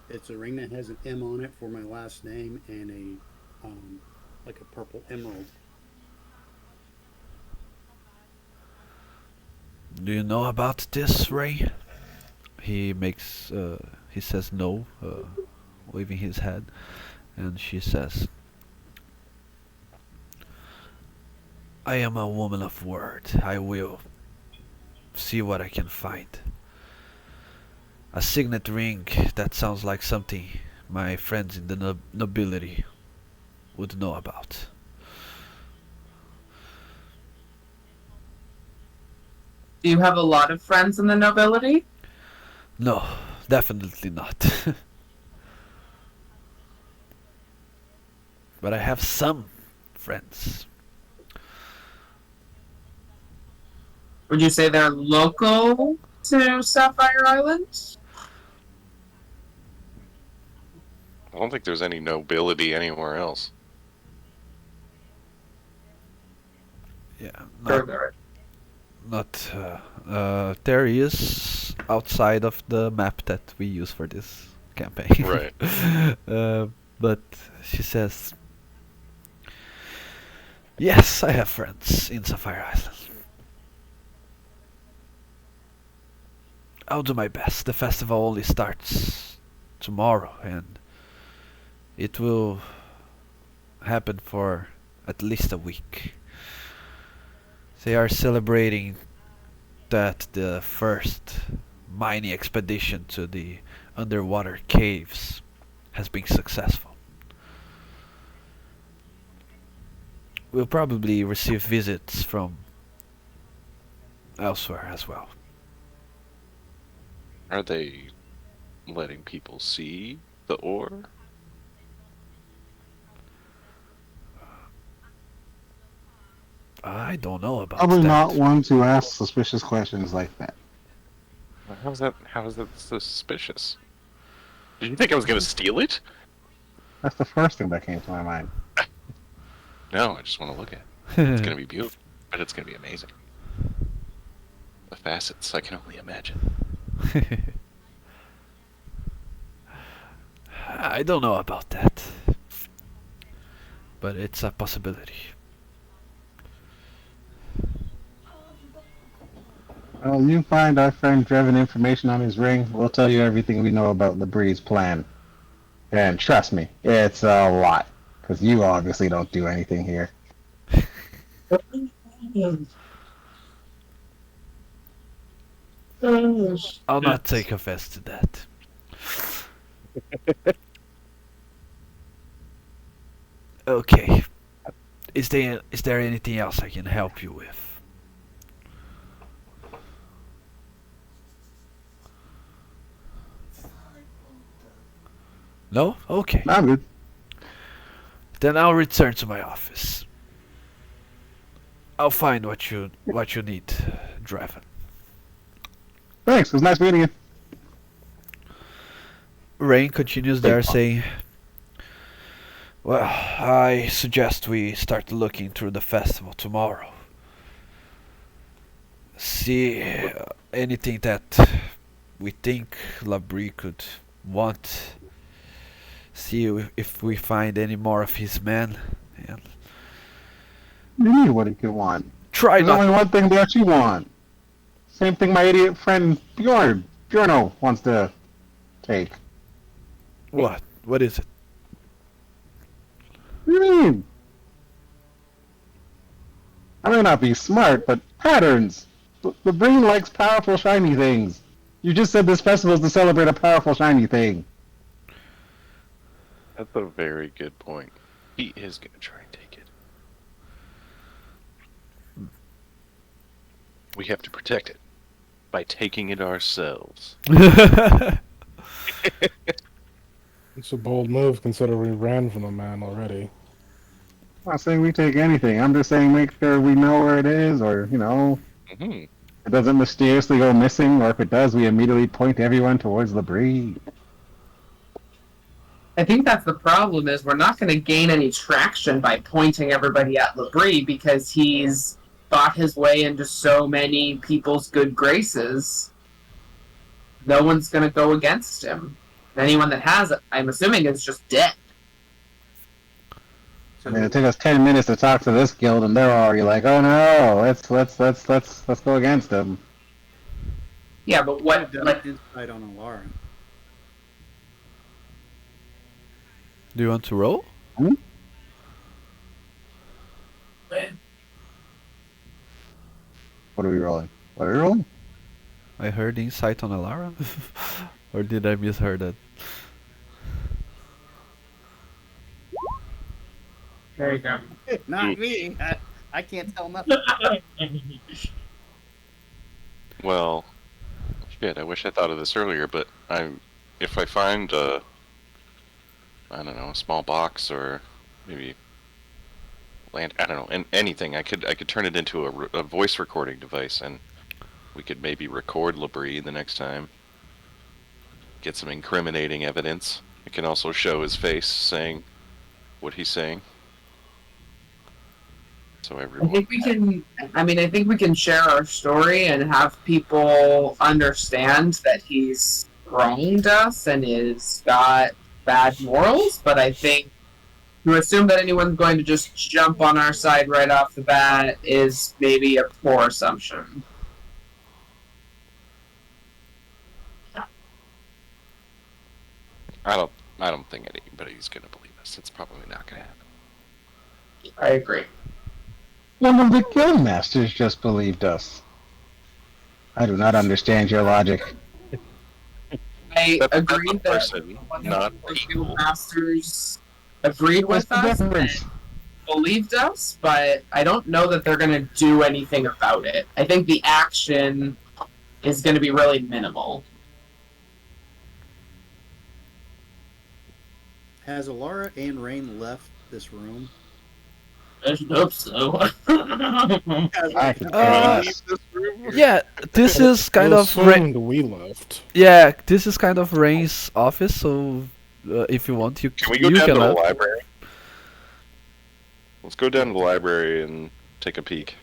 It's a ring that has an M on it for my last name and a like a purple emerald. Do you know about this, Ray? He says no, waving his head, and she says, I am a woman of word. I will see what I can find. A signet ring, that sounds like something my friends in the nobility would know about. Do you have a lot of friends in the nobility? No, definitely not. But I have some friends. Would you say they're local to Sapphire Island? I don't think there's any nobility anywhere else. Yeah, Further. there is was outside of the map that we use for this campaign. Right. But she says, yes, I have friends in Sapphire Island. I'll do my best. The festival only starts tomorrow, and it will happen for at least a week. They are celebrating that the first mining expedition to the underwater caves has been successful. We'll probably receive visits from elsewhere as well. Are they letting people see the ore? I don't know about Probably that. not one to ask suspicious questions like that. How is that so suspicious? Did you think I was gonna steal it? That's the first thing that came to my mind. No, I just want to look at it. It's gonna be beautiful, but it's gonna be amazing. The facets, I can only imagine. I don't know about that, but it's a possibility. Well, you find our friend Dreven information on his ring, we'll tell you everything we know about Labrie's plan. And trust me, it's a lot. Because you obviously don't do anything here. I'll not take offense to that. Okay. Is there anything else I can help you with? No? Okay. I'm good. Then I'll return to my office. I'll find what you need, Draven. Thanks, it was nice meeting you. Rain continues there saying, well, I suggest we start looking through the festival tomorrow. See anything that we think Labrie could want. See if we find any more of his men. And You need what he could want. try There's not. only one thing that you want. Same thing my idiot friend Bjorn wants to take. What? What is it? What do you mean? I may not be smart, but patterns. The brain likes powerful, shiny things. You just said this festival is to celebrate a powerful, shiny thing. That's a very good point. He is gonna try and take it. We have to protect it by taking it ourselves. It's a bold move considering we ran from the man already. I'm not saying we take anything. I'm just saying make sure we know where it is, or, Mm-hmm. it doesn't mysteriously go missing, or if it does, we immediately point everyone towards Labrie. I think that's the problem, is we're not going to gain any traction by pointing everybody at Labrie because he's fought his way into so many people's good graces. No one's going to go against him. Anyone that has it, I'm assuming, is just dead. I mean, it took us 10 minutes to talk to this guild, and they're already like, "Oh no, let's go against them." Yeah, but what? Like, Insight on Alara. Do you want to roll? What are we rolling? What are we rolling? I heard insight on Alara? Or did I misheard that? there you go. Not me. I can't tell nothing. Well, shit, I wish I thought of this earlier, but if I find I don't know, a small box or maybe land, I don't know, anything, I could turn it into a voice recording device, and we could maybe record Labrie the next time. Get some incriminating evidence. It can also show his face saying what he's saying. so I everyone. think we can. I mean, I think we can share our story and have people understand that he's wronged us and is got bad morals. But I think to assume that anyone's going to just jump on our side right off the bat is maybe a poor assumption. I don't think anybody's gonna believe us. It's probably not gonna happen. I agree. One of the guildmasters just believed us. I do not understand your logic. I That's agree a that person, one not of the people. masters agreed What's with the us difference? and believed us, but I don't know that they're going to do anything about it. I think the action is going to be really minimal. Has Alara and Rain left this room? I hope so. I can care Uh, less. Yeah, this is kind I of assumed we left. yeah, this is kind of Rain's office. So if you want, Can we go you down can to the have. library? Let's go down to the library and take a peek.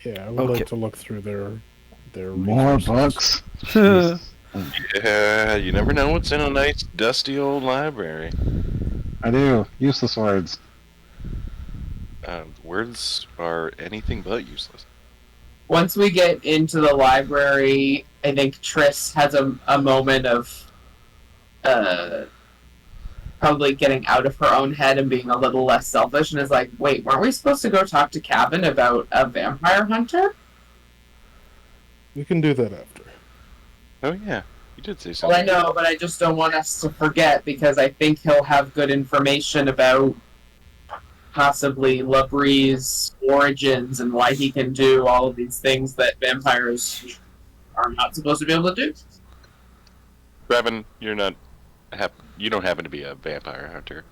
Yeah, I would Okay. like to look through their More resources. books? Jeez. Yeah, you never know what's in a nice, dusty old library. I do. Useless words. Words are anything but useless. Once we get into the library, I think Triss has a moment of probably getting out of her own head and being a little less selfish and is like, wait, weren't we supposed to go talk to Cabin about a vampire hunter? We can do that after. Oh yeah, you did say Well, I something. know, but I just don't want us to forget because I think he'll have good information about possibly Labrie's origins and why he can do all of these things that vampires are not supposed to be able to do. Brevin, you're not. You don't happen to be a vampire hunter,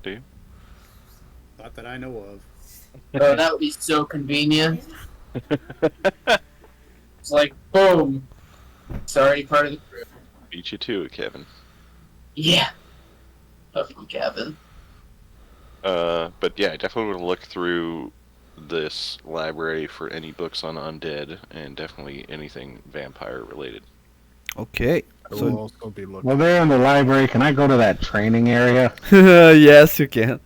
do you? Not that I know of. Oh, that would be so convenient. It's like, boom. It's already part of the crew. Beat you to it, Kevin. Yeah. Fucking Cabin. But yeah, I definitely want to look through this library for any books on undead and definitely anything vampire related. Okay. I will So also be looking. Well, they're in the library. Can I go to that training area? yes, you can.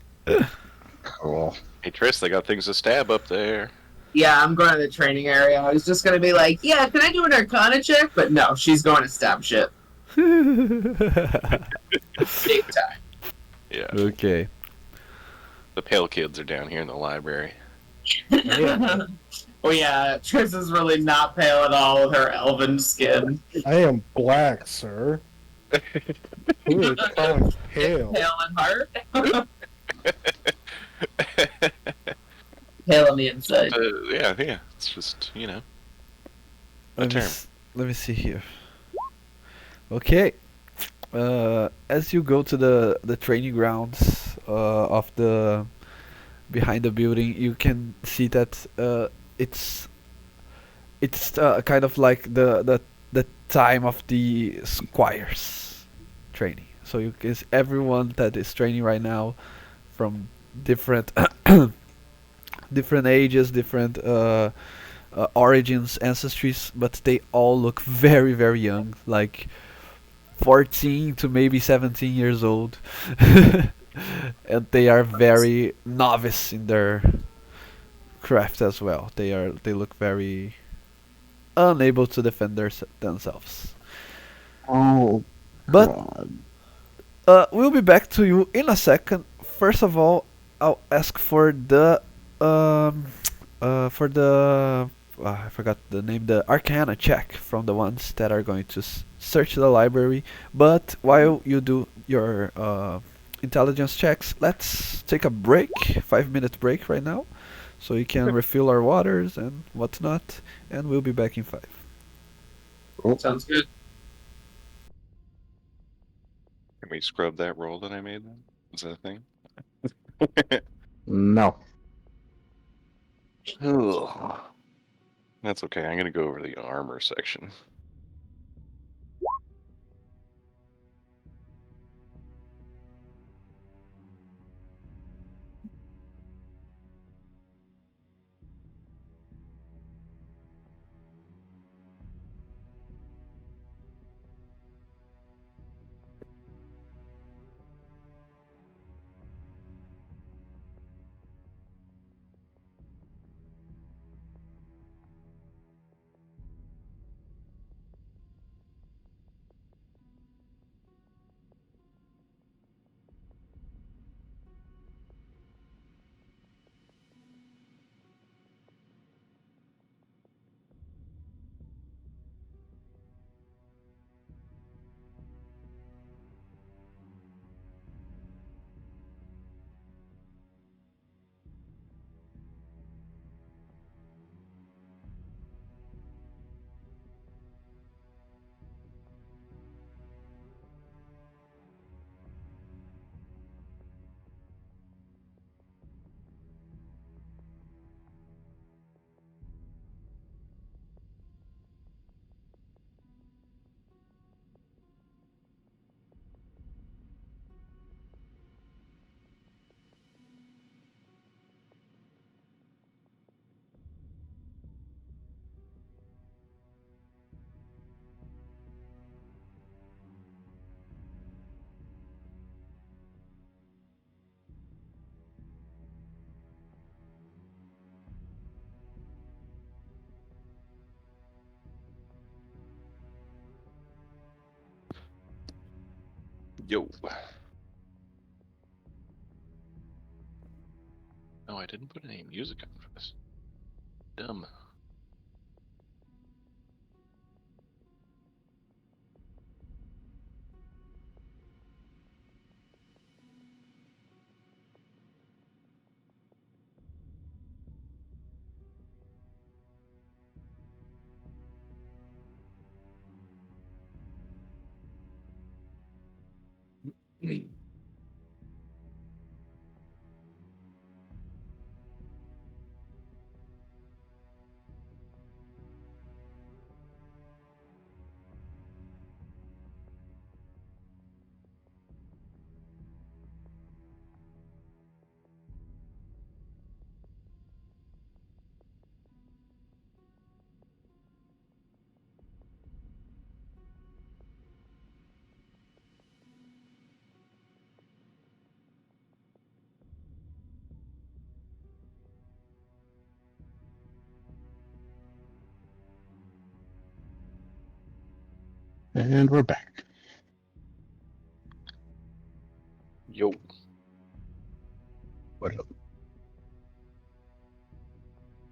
Cool. Hey Triss, they got things to stab up there. Yeah, I'm going to the training area. I was just going to be like, yeah, can I do an Arcana check? But no, she's going to stab shit. Big time. Yeah, Okay. the pale kids are down here in the library. Oh yeah, Triss is really not pale at all with her elven skin. I am black, sir. Who is calling pale? Pale in heart. Pale on the inside. Yeah, it's just a Let me, term. let me see here. Okay. As you go to the training grounds of the behind the building, you can see that it's kind of like the time of the squires training. So you can everyone that is training right now from different different ages, different origins, ancestries, but they all look very, very young, like 14 to maybe 17 years old. And they are very novice in their craft as well. They look very unable to defend themselves. Oh, But God. we'll be back to you in a second. First of all, I'll ask for the I forgot the name, the Arcana check from the ones that are going to search the library. But while you do your intelligence checks, let's take a break, 5 minute break right now, so you can refill our waters and whatnot, and we'll be back in 5. Sounds good. Can we scrub that roll that I made then? Is that a thing? No. Ugh. That's okay. I'm gonna go over the armor section. Yo. Oh, I didn't put any music on for this. Dumb. And we're back. Yo. What up?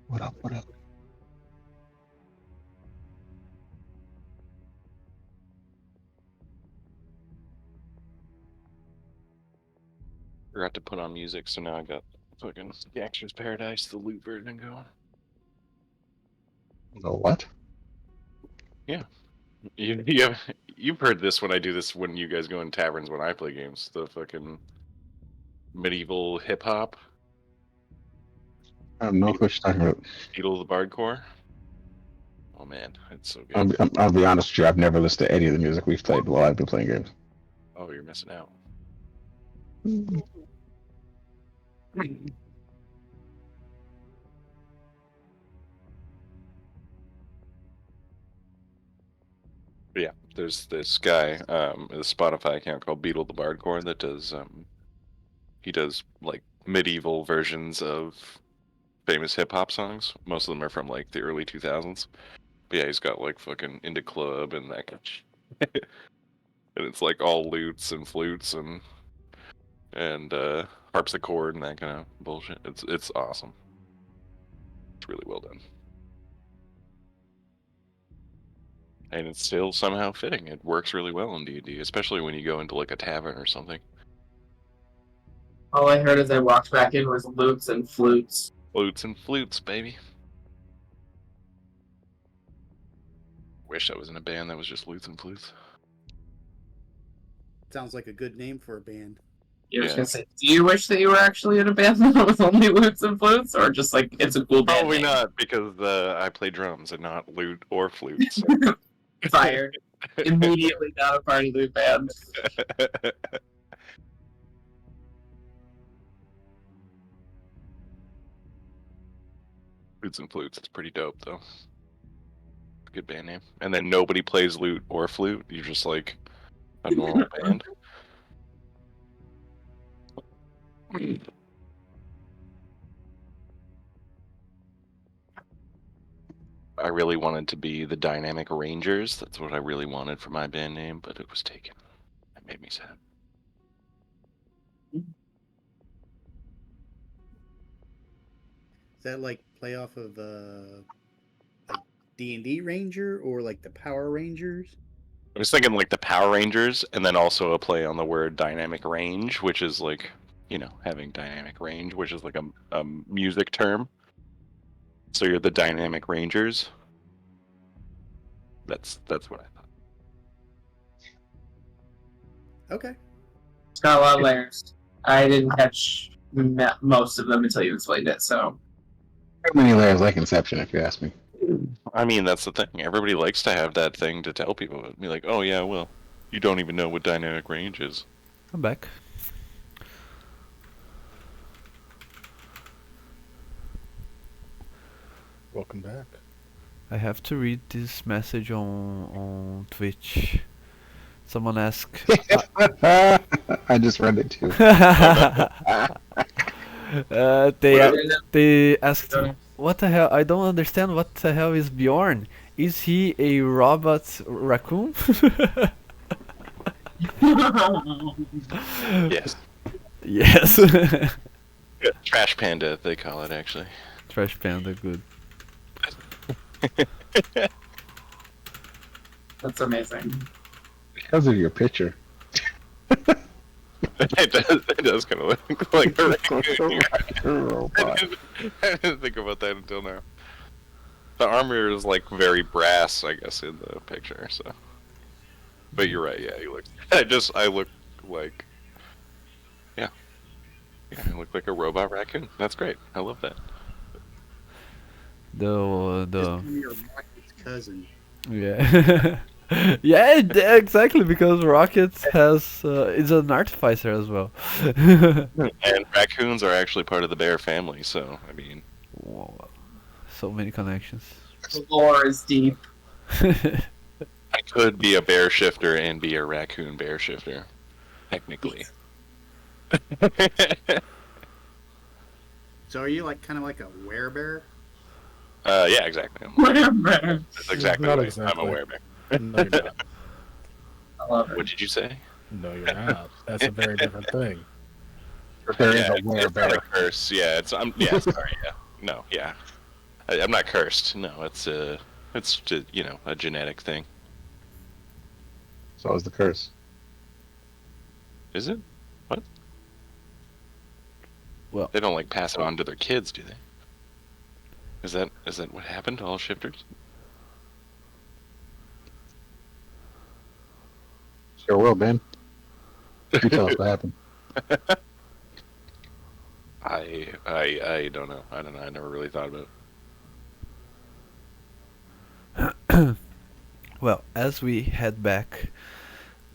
What up? What up? Forgot to put on music, so now I got fucking Gangster's Paradise, the loot version going. The what? You've heard this when I do this when you guys go in taverns when I play games. The fucking medieval hip hop. I don't know what you're talking about. Beetle of the Bardcore. Oh man, it's so good. I'll be honest with you. I've never listened to any of the music we've played while I've been playing games. Oh, you're missing out. But yeah, there's this guy, a Spotify account called Beetle the Bardcore that does he does like medieval versions of famous hip hop songs. Most of them are from like the early 2000s. But yeah, he's got like fucking Into Club and that kind of shit. And it's like all lutes and flutes and harpsichord and that kind of bullshit. It's awesome. It's really well done. And it's still somehow fitting. It works really well in D&D, especially when you go into like a tavern or something. All I heard as I walked back in was lutes and flutes. Flutes and flutes, baby. Wish I was in a band that was just lutes and flutes. Sounds like a good name for a band. I was Yeah. gonna say, do you wish that you were actually in a band that was only lutes and flutes, or just like it's a cool band? Probably name? not, because I play drums and not lute or flutes. Fired. Immediately not a party loot band. Flutes and flutes, it's pretty dope though. Good band name. And then nobody plays lute or flute. You're just like a normal band. I really wanted to be the Dynamic Rangers. That's what I really wanted for my band name, but it was taken. That made me sad. Is that like play off of like D&D Ranger or like the Power Rangers? I was thinking like the Power Rangers, and then also a play on the word dynamic range, which is like, you know, having dynamic range, which is like a music term. So you're the Dynamic Rangers. That's what I thought. Okay. It's got a lot of layers. I didn't catch most of them until you explained it, so. How many layers like Inception, if you ask me? I mean, that's the thing. Everybody likes to have that thing to tell people. Be like, oh yeah, well, you don't even know what dynamic range is. I'm back. Welcome back. I have to read this message on Twitch. Someone asked. I just read it too. They asked, what the hell? I don't understand. What the hell is Bjorn? Is he a robot raccoon? Yes. Yes. Trash panda, they call it actually. Trash panda, good. That's amazing. Because of your picture. It does kind of look like a raccoon. Robot. I didn't think about that until now. The armor is like very brass, I guess, in the picture. So, but you're right. Yeah, you look. I look like. Yeah, I look like a robot raccoon. That's great. I love that. Just your Rocket's cousin. Yeah. Yeah, exactly, because Rocket is an artificer as well. And raccoons are actually part of the bear family. So, I mean, Whoa, so many connections. The lore is deep. I could be a bear shifter and be a raccoon bear shifter, technically. So are you like kind of like a werebear? Yeah, exactly. Whatever. That's exactly Not what exactly. I'm aware of. No, you're not. I love it. What did you say? No, you're not. That's a very different thing. There is Yeah, a it's not werebear. a curse. Yeah, yeah, sorry. Yeah, no, yeah. I'm not cursed. No, it's just, a genetic thing. So is the curse. Is it? What? Well, They don't like pass it on to their kids, do they? Is that what happened to all shifters? Sure will, Ben. You tell us what happened. I don't know. I never really thought about it. well, as we head back,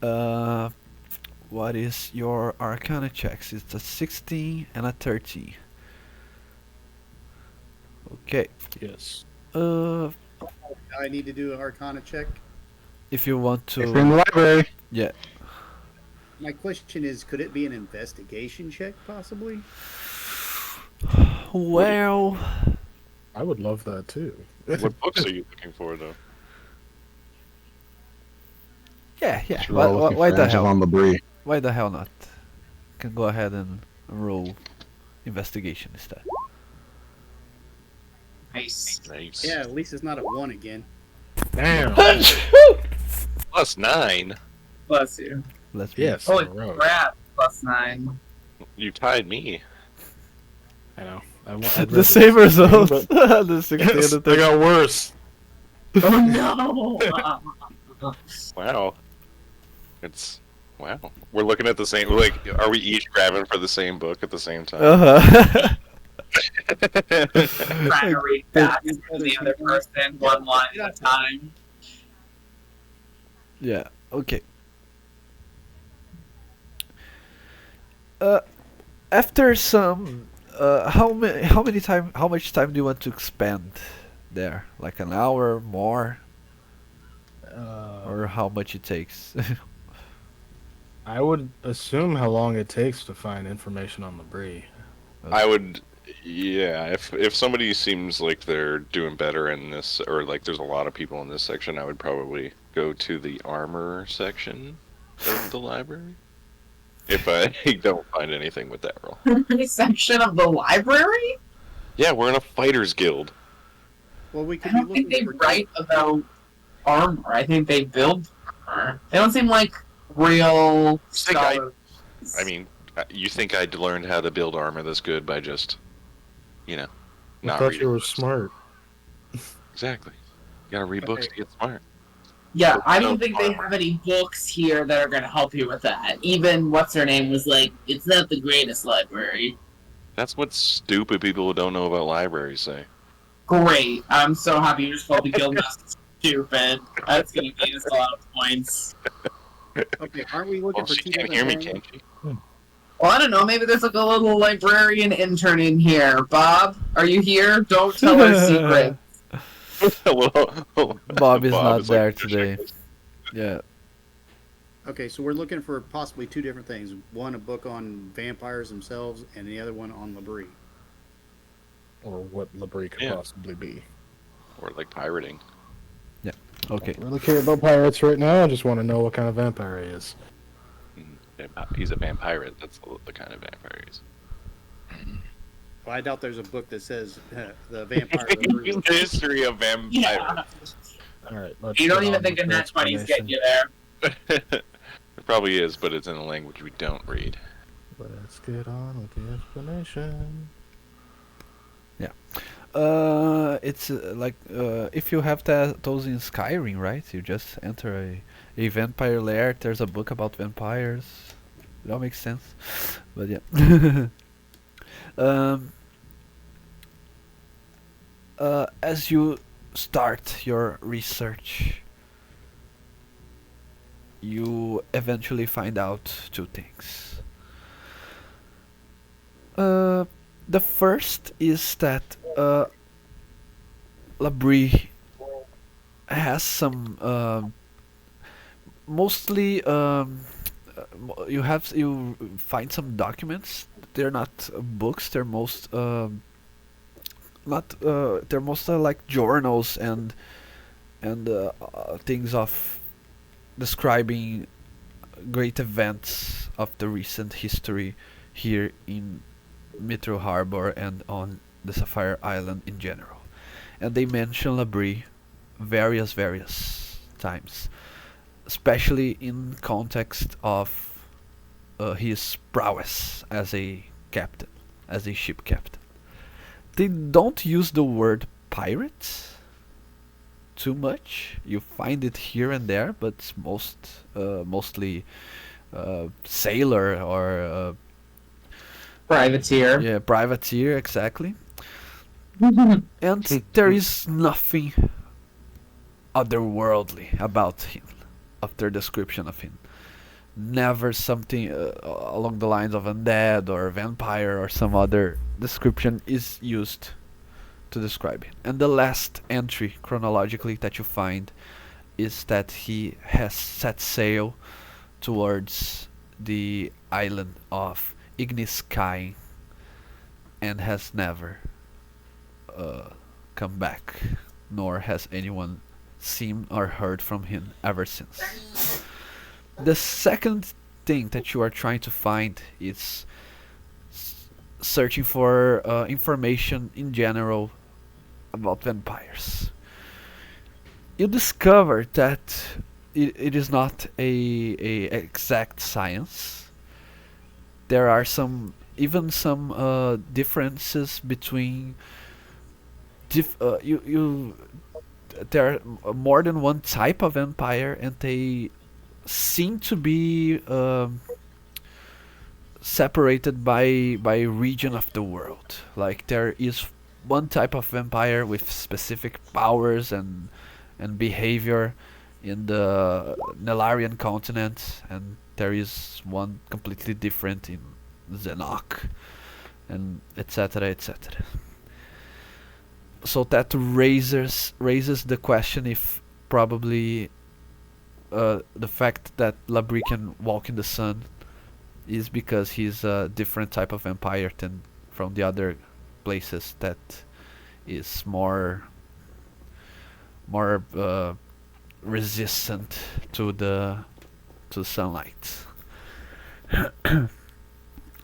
what is your Arcana checks? It's a 16 and a 13. Okay. Yes. I need to do an Arcana check. If you want It's in the to, library. yeah. My question is, could it be an investigation check, possibly? Well, I would love that too. What books are you looking for, though? yeah. We're all looking Why for the Angela hell? on Labrie. Why the hell not? Can go ahead and roll investigation instead. Nice. Nice. Yeah, at least it's not a 1 again. Damn. Plus 9. Bless you. Let's be Yes. Holy in a row. crap. +9. You tied me. I know. the same results. The 16 and the They 13. got worse. Oh no! Wow. Wow. We're looking at the same. Like, are we each grabbing for the same book at the same time? Uh-huh. Trying to read back to the other person one line at a time. Yeah. Okay. After some, how much time do you want to spend there? Like an hour more, or how much it takes? I would assume how long it takes to find information on Labrie. I would, yeah. If somebody seems like they're doing better in this, or like there's a lot of people in this section, I would probably go to the armor section of the library. If I don't find anything with that roll. Section of the library? Yeah, we're in a fighters guild. Well, we I could be don't think looking they for write about armor. I think they build armor. They don't seem like real think I- scholars. I mean, you think I'd learned how to build armor this good by just, I not thought reading? you were smart. Exactly. You gotta read books Okay. to get smart. Yeah, I No don't think they armor. have any books here that are going to help you with that. Even what's her name was like, it's not the greatest library. That's what stupid people who don't know about libraries say. Great. I'm so happy you just called the guildmaster stupid. That's going to gain us a lot of points. Okay, aren't we looking Well, for she two can't different hear me, things? can she? Well, I don't know. Maybe there's like a little librarian intern in here. Bob, are you here? Don't tell our secret. Bob is not like, there today. Yeah. Okay, so we're looking for possibly two different things. One, a book on vampires themselves, and the other one on Labrie. Or what Labrie could Yeah. possibly be. Or like pirating. Okay. I don't really care about pirates right now. I just want to know what kind of vampire he is. He's a vampire. That's the kind of vampire he is. Well, I doubt there's a book that says the vampire. of the Blue. The history of vampires. Yeah. All right, let's You don't get even on think with a the nat 20's explanation. getting you there. It probably is, but it's in a language we don't read. Let's get on with the explanation. It's like if you have those in Skyrim, right? You just enter a vampire lair. There's a book about vampires. It all makes sense. But yeah. um, as you start your research, you eventually find out two things. The first is that Labrie has some mostly you find some documents. They're not books. They're most not they're mostly like journals and things of describing great events of the recent history here in Mithril Harbor and on the Sapphire Island in general. And they mention Labrie various times, especially in context of his prowess as a captain, as a ship captain. They don't use the word pirate too much. You find it here and there, but it's mostly sailor or Privateer. yeah, privateer, exactly. And there is nothing otherworldly about him, of their description of him. Never something along the lines of undead or vampire or some other description is used to describe him. And the last entry chronologically that you find is that he has set sail towards the island of Igniskine and has never come back, nor has anyone seen or heard from him ever since. The second thing that you are trying to find is searching for information in general about vampires. You discover that it is not a exact science. There are some differences between there are more than one type of vampire, and they seem to be separated by region of the world. Like there is one type of vampire with specific powers and behavior in the Nelarian continent, and there is one completely different in Zenok, and etc. etc. So that raises the question if probably the fact that Labrie can walk in the sun is because he's a different type of vampire than from the other places that is more resistant to the sunlight.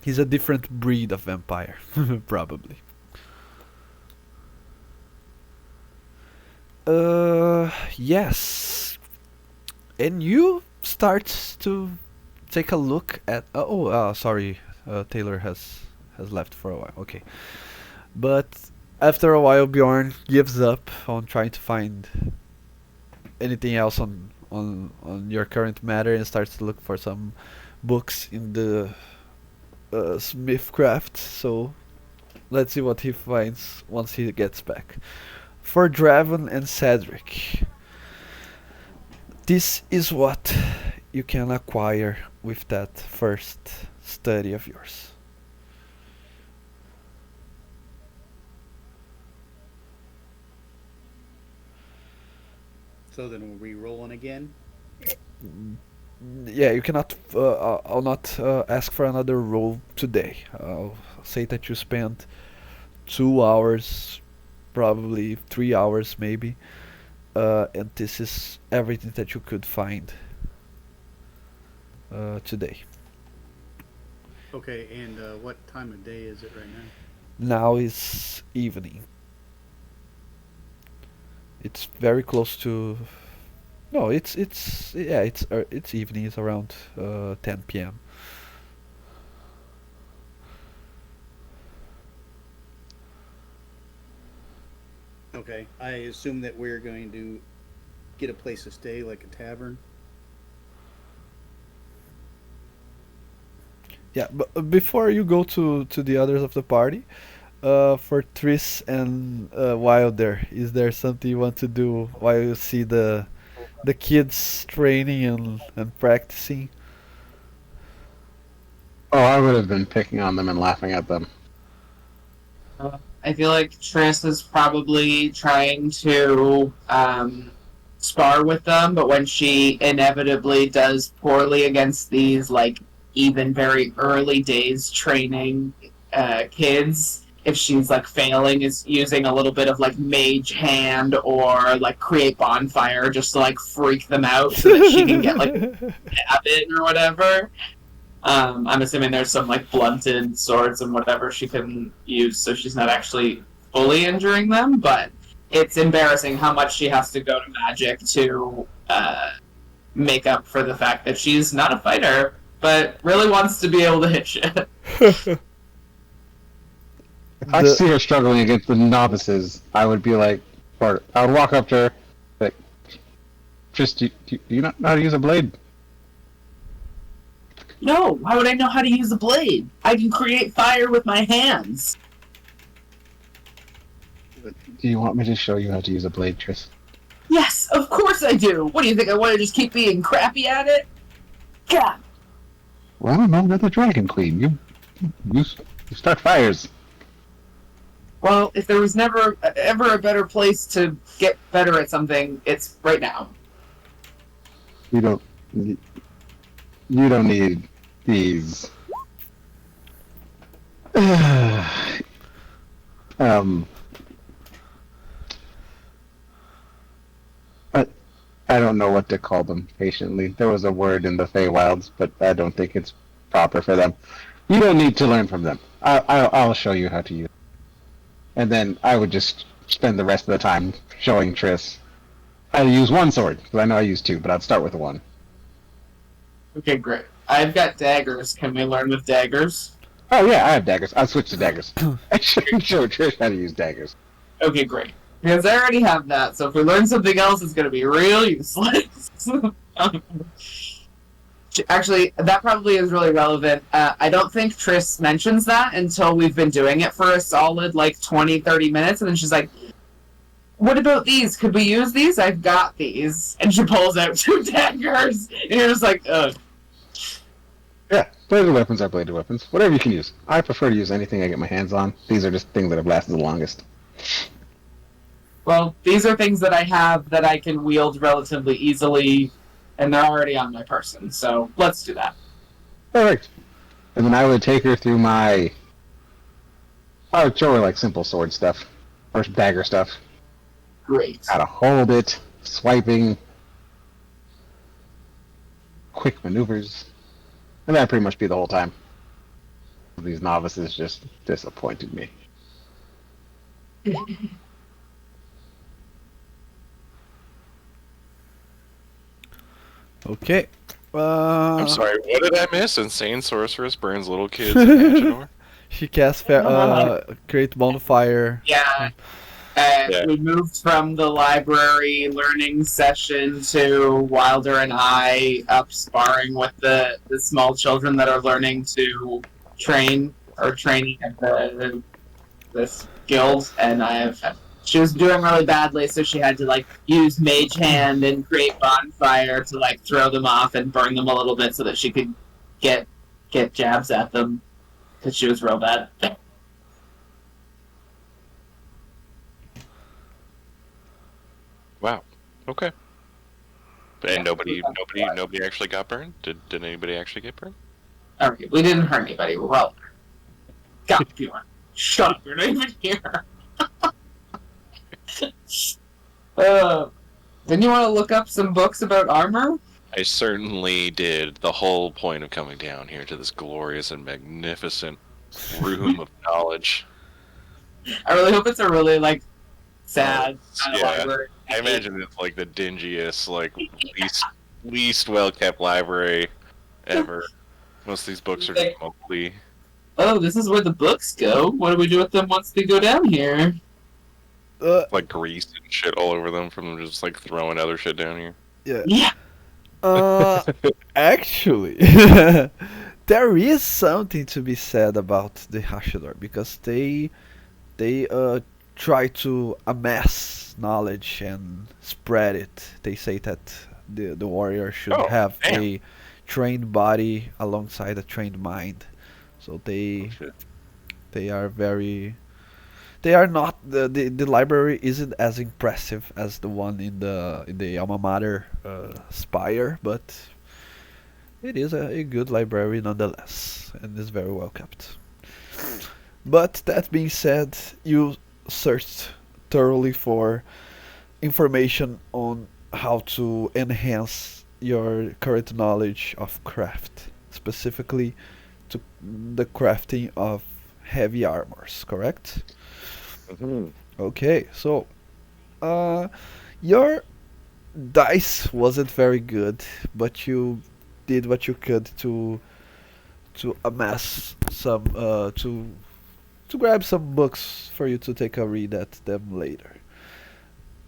He's a different breed of vampire, probably. Yes. And you start to take a look at. Sorry, Taylor has left for a while. Okay, but after a while, Bjorn gives up on trying to find anything else on your current matter and starts to look for some books in the smithcraft. So let's see what he finds once he gets back. For Draven and Cedric, this is what you can acquire with that first study of yours. So then we're re-rolling again. Yeah, you cannot. I'll not ask for another roll today. I'll say that you spent 2 hours, probably 3 hours, maybe, and this is everything that you could find today. Okay, and what time of day is it right now? Now is evening. It's very close to. No, it's evening. It's around 10 p.m. Okay, I assume that we're going to get a place to stay, like a tavern. Yeah, but before you go to the others of the party, for Tris and Wilder, is there something you want to do while you see the kids training and practicing? Oh, I would have been picking on them and laughing at them. I feel like Tris is probably trying to spar with them, but when she inevitably does poorly against these, like, even very early days training kids, if she's, like, failing, is using a little bit of, like, mage hand or, like, create bonfire just to, like, freak them out so that she can get, like, stab in or whatever. I'm assuming there's some like blunted swords and whatever she can use, so she's not actually fully injuring them. But it's embarrassing how much she has to go to magic to make up for the fact that she's not a fighter, but really wants to be able to hit shit. If I see her struggling against the novices, I would be like, or I would walk up to her, like, just do you not know how to use a blade? No, how would I know how to use a blade? I can create fire with my hands. Do you want me to show you how to use a blade, Tris? Yes, of course I do. What do you think? I want to just keep being crappy at it? God. Well, I don't know. You're the Dragon Queen. You start fires. Well, if there was never ever a better place to get better at something, it's right now. You don't need these. I don't know what to call them patiently. There was a word in the Feywilds, but I don't think it's proper for them. You don't need to learn from them. I'll show you how to use it. And then I would just spend the rest of the time showing Triss how to use one sword, because I know I use two, but I'd start with one. Okay, great. I've got daggers. Can we learn with daggers? Oh yeah, I have daggers. I'll switch to daggers. I should show Trish how to use daggers. Okay, great. Because I already have that, so if we learn something else, it's going to be real useless. Actually, that probably is really relevant. I don't think Triss mentions that until we've been doing it for a solid, 20, 30 minutes, and then she's like, what about these? Could we use these? I've got these. And she pulls out 2 daggers, and you're just like, ugh. Yeah, bladed weapons are bladed weapons. Whatever you can use. I prefer to use anything I get my hands on. These are just things that have lasted the longest. Well, these are things that I have that I can wield relatively easily, and they're already on my person, so let's do that. Perfect. And then I would take her through I would show her simple sword stuff. Or dagger stuff. Great. How to hold it, swiping, quick maneuvers. And that'd pretty much be the whole time. These novices just disappointed me. Okay. I'm sorry, what did I miss? Insane sorceress burns little kids in Hached'or? She casts create bonfire. Yeah. We moved from the library learning session to Wilder and I up sparring with the small children that are learning to train or training at this guild, and she was doing really badly, so she had to use mage hand and create bonfire to throw them off and burn them a little bit so that she could get jabs at them because she was real bad. Wow. Okay. And nobody actually got burned? Did anybody actually get burned? Alright, we didn't hurt anybody. Well, God, Bjorn. Shut up, you're not even here. Didn't you want to look up some books about armor? I certainly did the whole point of coming down here to this glorious and magnificent room of knowledge. I really hope it's a really like sad kind of Yeah, library. I imagine it's like the dingiest, like least well kept library ever. Most of these books are just mostly. Oh, this is where the books go. What do we do with them once they go down here? Like grease and shit all over them from them just like throwing other shit down here. Yeah. Yeah. Actually, there is something to be said about the Hached'or because they try to amass knowledge and spread it. They say that the warrior should have a trained body alongside a trained mind. So they are very. They are not the library isn't as impressive as the one in the alma mater spire, but it is a good library nonetheless, and is very well kept. But that being said, you searched thoroughly for information on how to enhance your current knowledge of craft, specifically to the crafting of heavy armors, correct? Okay, so your dice wasn't very good, but you did what you could to amass some to grab some books for you to take a read at them later.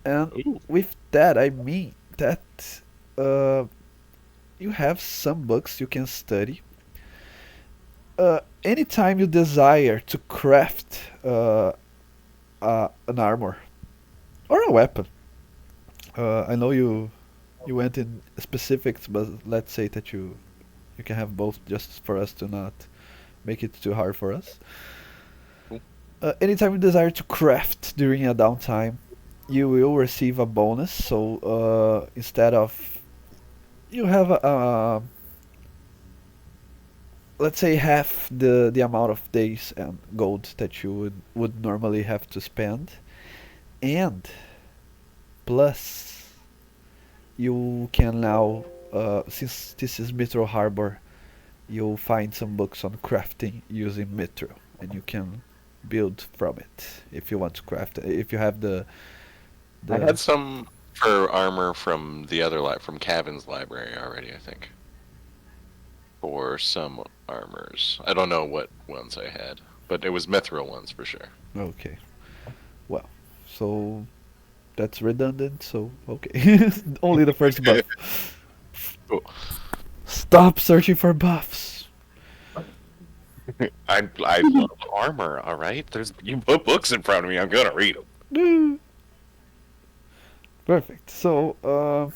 And with that, I mean that uh, you have some books you can study. Anytime you desire to craft an armor or a weapon. I know you went in specifics, but let's say that you can have both, just for us to not make it too hard for us. Anytime you desire to craft during a downtime, you will receive a bonus. So instead of you have let's say half the amount of days and gold that you would normally have to spend, and plus you can now since this is Mithril Harbor, you'll find some books on crafting using Mithril, and you can build from it if you want to craft. If you have I had some for armor from the other from Cavan's library already, I think. For some armors. I don't know what ones I had, but it was mithril ones for sure. Okay. Well, so that's redundant, so okay. Only the first buff. Cool. Stop searching for buffs. I love armor, alright? You put books in front of me, I'm gonna read them. Perfect. So,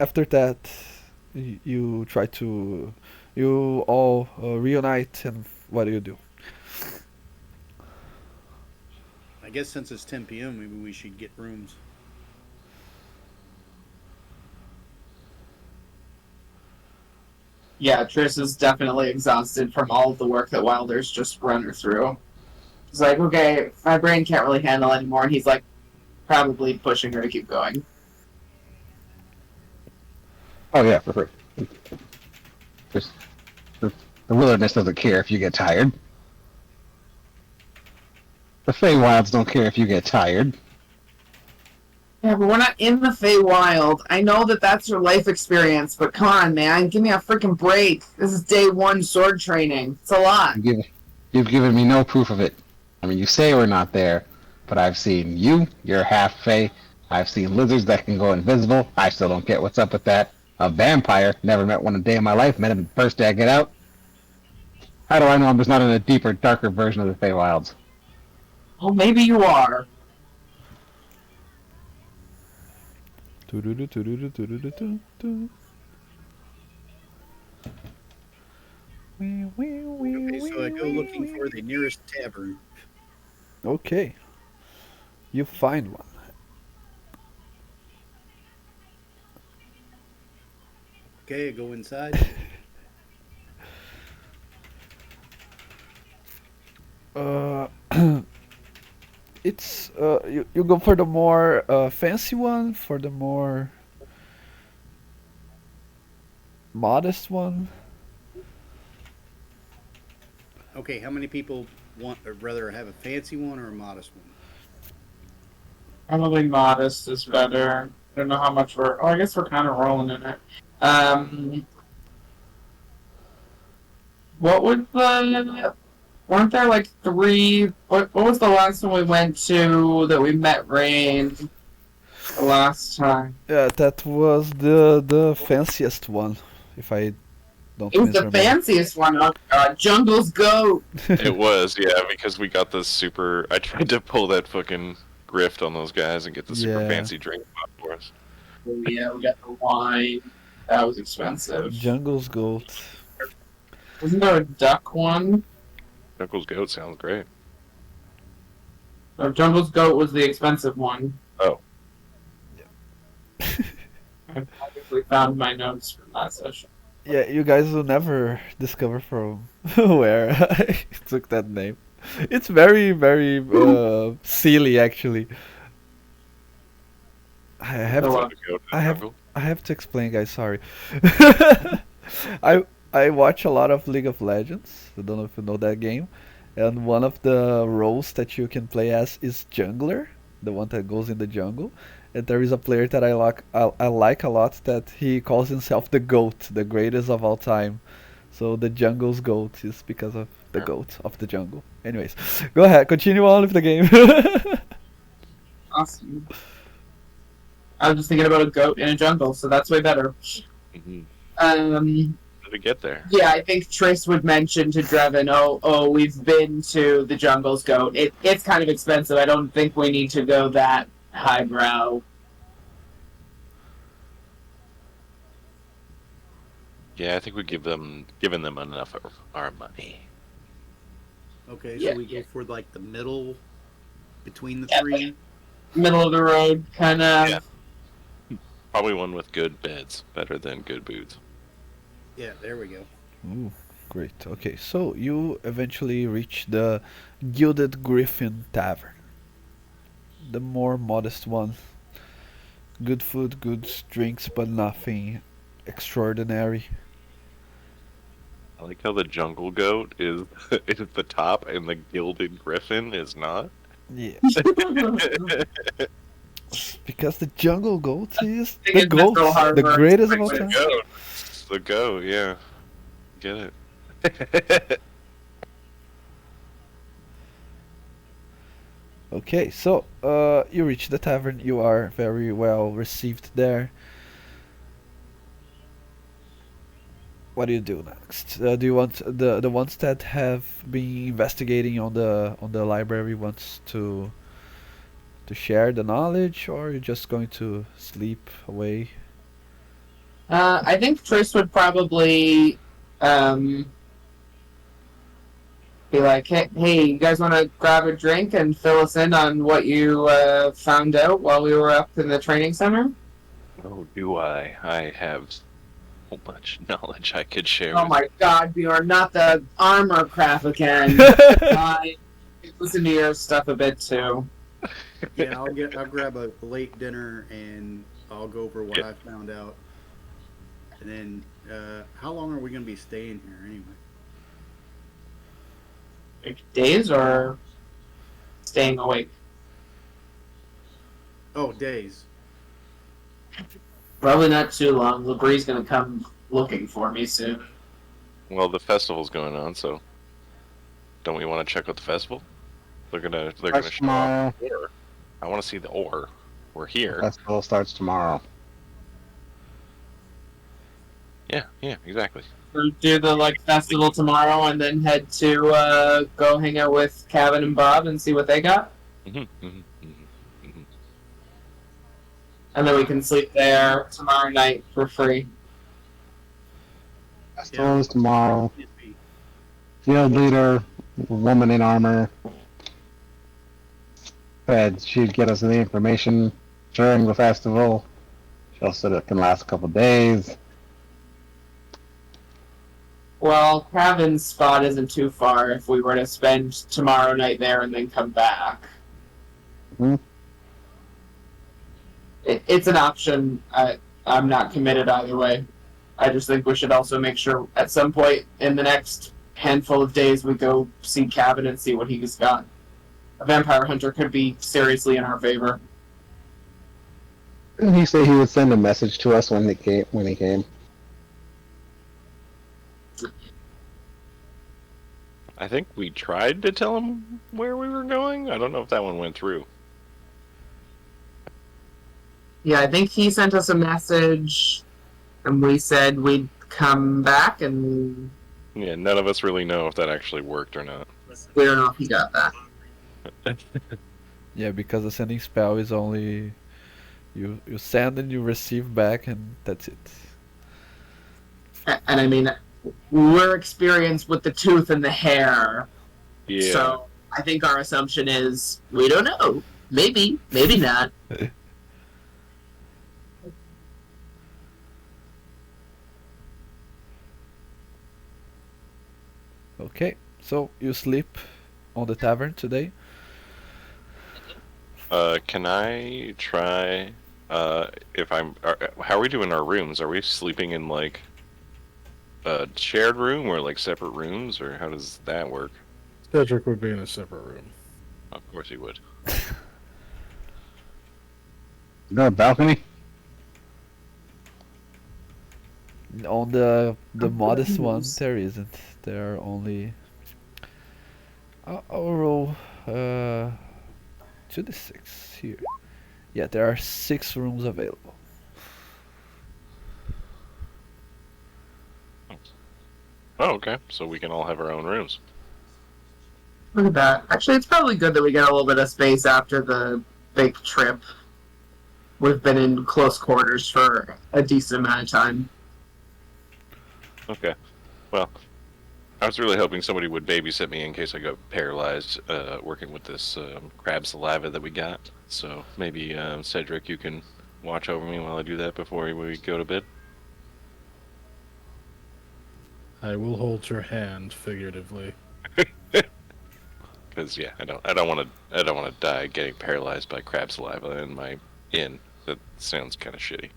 after that, you try to you all reunite, and what do? I guess since it's 10 p.m., maybe we should get rooms. Yeah, Triss is definitely exhausted from all of the work that Wilder's just run her through. He's like, okay, my brain can't really handle anymore, and he's like, probably pushing her to keep going. Oh yeah, for sure. Just the wilderness doesn't care if you get tired. The Feywilds don't care if you get tired. Yeah, but we're not in the Feywild. I know that that's your life experience, but come on, man, give me a freaking break. This is day one sword training. It's a lot. You've given me no proof of it. I mean, you say we're not there, but I've seen you. You're half Fey. I've seen lizards that can go invisible. I still don't get what's up with that. A vampire. Never met one a day in my life. Met him the first day I get out. How do I know I'm just not in a deeper, darker version of the Feywilds? Well, maybe you are. Okay, so I go looking for the nearest tavern. Okay. You find one. Okay, I go inside. It's you go for the more fancy one, for the more modest one. Okay, how many people want or rather have a fancy one or a modest one? Probably modest is better. I don't know how much we're. Oh, I guess we're kind of rolling in it. What would the? Weren't there like three? What was the last one we went to that we met Rain the last time? Yeah, that was the fanciest one, if I don't It was the misremember. fanciest one. Oh God, Jungle's goat. It was, yeah, because we got the super. I tried to pull that fucking grift on those guys and get the super Yeah. fancy drink for us. Oh, yeah, we got the wine. That was expensive. Jungle's goat. Wasn't there a duck one? Knuckles Goat sounds great. No, Jungle's goat was the expensive one. Oh. I probably found my notes from that session. Yeah, you guys will never discover from where I took that name. It's very, very silly, actually. I have So, to, The goat I have- jungle. I have to explain, guys. Sorry. I watch a lot of League of Legends. I don't know if you know that game. And one of the roles that you can play as is jungler, the one that goes in the jungle. And there is a player that I like a lot that he calls himself the GOAT, the greatest of all time. So the jungle's GOAT is because of the Yeah. GOAT of the jungle. Anyways, go ahead, continue on with the game. awesome. I was just thinking about a goat in a jungle, so that's way better. Mhm. Um, How did we get there? yeah, I think Triss would mention to Drevin, oh, we've been to the jungle's goat. It's kind of expensive. I don't think we need to go that highbrow. Yeah, I think we given them enough of our money. Okay, Yeah. so we go for like the middle between the Yeah. three. Middle of the road, kind of. Yeah. Probably one with good beds, better than good boots. Yeah, there we go. Ooh, great. Okay, so you eventually reach the Gilded Griffin Tavern. The more modest one. Good food, good drinks, but nothing extraordinary. I like how the jungle goat is is at the top and the gilded griffin is not. Yeah, because the jungle goat is Thing the is, Metro goat, the Harbor, greatest of all it's time. Goat. The goat, yeah. Get it. Okay, so you reach the tavern. You are very well received there. What do you do next? Do you want the ones that have been investigating on the library wants to share the knowledge, or are you just going to sleep away? I think Triss would probably be like, hey, you guys want to grab a drink and fill us in on what you found out while we were up in the training center? Oh, do I? I have so much knowledge I could share. Oh with my god, Bjorn, not the armor crap again. I listen to your stuff a bit too. Yeah, I'll grab a late dinner and I'll go over what I found out. And then, how long are we gonna be staying here anyway? Like days or staying awake? Oh, days. Probably not too long. Labrie's gonna come looking for me soon. Well, the festival's going on, so don't we want to check out the festival? They're gonna Starts show tomorrow. off the ore. I want to see the ore. We're here. Festival starts tomorrow. Yeah, exactly. We'll do the festival tomorrow and then head to go hang out with Kevin and Bob and see what they got. And then we can sleep there tomorrow night for free. Festival is tomorrow. Field leader, woman in armor, said she'd get us the information during the festival. She also said it can last a couple days. Well, Kevin's spot isn't too far if we were to spend tomorrow night there and then come back. Hmm. It's an option. I'm not committed either way. I just think we should also make sure at some point in the next handful of days we go see Cabin and see what he's got. A vampire hunter could be seriously in our favor. Didn't he say he would send a message to us when he came? I think we tried to tell him where we were going. I don't know if that one went through. Yeah, I think he sent us a message, and we said we'd come back, and Yeah, none of us really know if that actually worked or not. we don't know if he got that. Yeah, because the sending spell is only you send and you receive back, and that's it. And I mean, we're experienced with the tooth and the hair, Yeah. so I think our assumption is we don't know. Maybe, maybe not. Okay, so you sleep on the tavern today. Can I try? If I'm, how are we doing our rooms? Are we sleeping in like a shared room or like separate rooms, or how does that work? Cedric would be in a separate room. Of course he would. No balcony? On the modest one, there isn't. There are only. I'll roll 2d6 here. Yeah, there are 6 rooms available. Oh, okay. So we can all have our own rooms. Look at that. Actually, it's probably good that we get a little bit of space after the big trip. We've been in close quarters for a decent amount of time. Okay. Well, I was really hoping somebody would babysit me in case I got paralyzed working with this crab saliva that we got. So maybe, Cedric, you can watch over me while I do that before we go to bed. I will hold your hand figuratively. Because yeah, I don't want to die getting paralyzed by crab saliva in my inn. That sounds kind of shitty.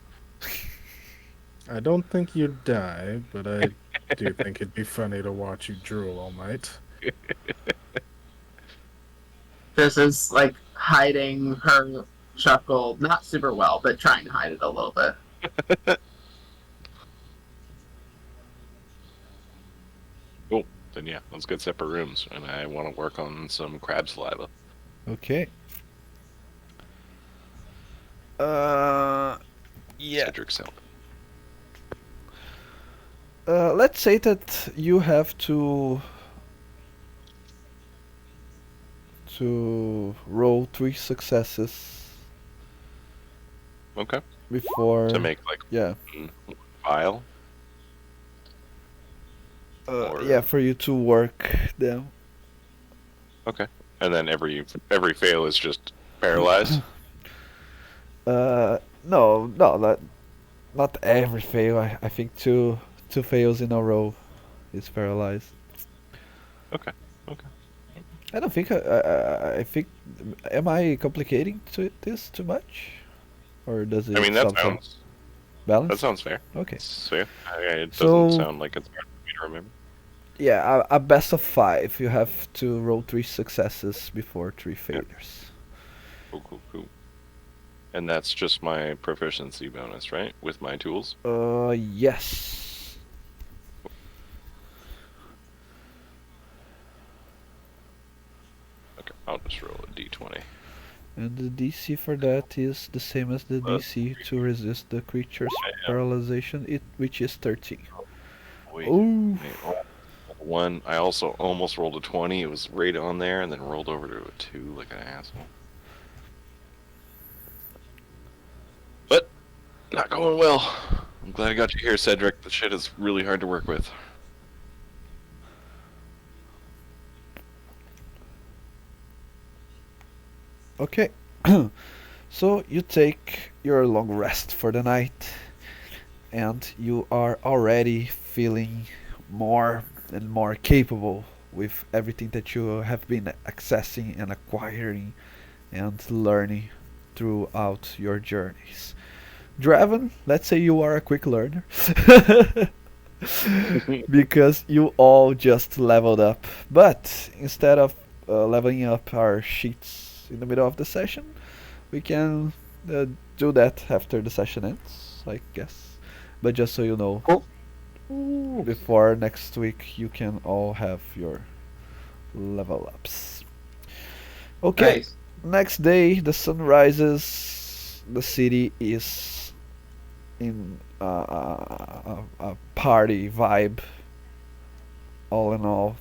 I don't think you'd die, but I do think it'd be funny to watch you drool all night. This is like hiding her chuckle, not super well, but trying to hide it a little bit. Cool. Then yeah, let's get separate rooms, and I want to work on some crab saliva. Okay. Yeah. Cedric's help. Let's say that you have to roll 3 successes Okay. before. To make like Yeah. file. Yeah, for you to work them. Okay. And then every fail is just paralyzed. No, not every fail. I think two fails in a row is paralyzed. Okay. Okay. I don't think I think. Am I complicating this too much, or does it? I mean that sound sounds balanced? fair. Okay. It's fair. It So- doesn't sound like it's hard for me to remember. Yeah, a best of 5. You have to roll 3 successes before 3 failures. Cool. And that's just my proficiency bonus, right? With my tools. Yes. Okay, I'll just roll a d20. And the DC for that is the same as the DC to resist the creature's paralyzation, which is 13. Wait. Ooh. One. I also almost rolled a 20. It was right on there, and then rolled over to a 2 like an asshole. But not going well. I'm glad I got you here, Cedric. The shit is really hard to work with. Okay. So you take your long rest for the night, and you are already feeling more and more capable with everything that you have been accessing and acquiring and learning throughout your journeys. Draven, let's say you are a quick learner. Because you all just leveled up. But instead of leveling up our sheets in the middle of the session, we can do that after the session ends, I guess. But just so you know, before next week, you can all have your level ups. Okay, Nice. next day, the sun rises. The city is in a party vibe. All in all,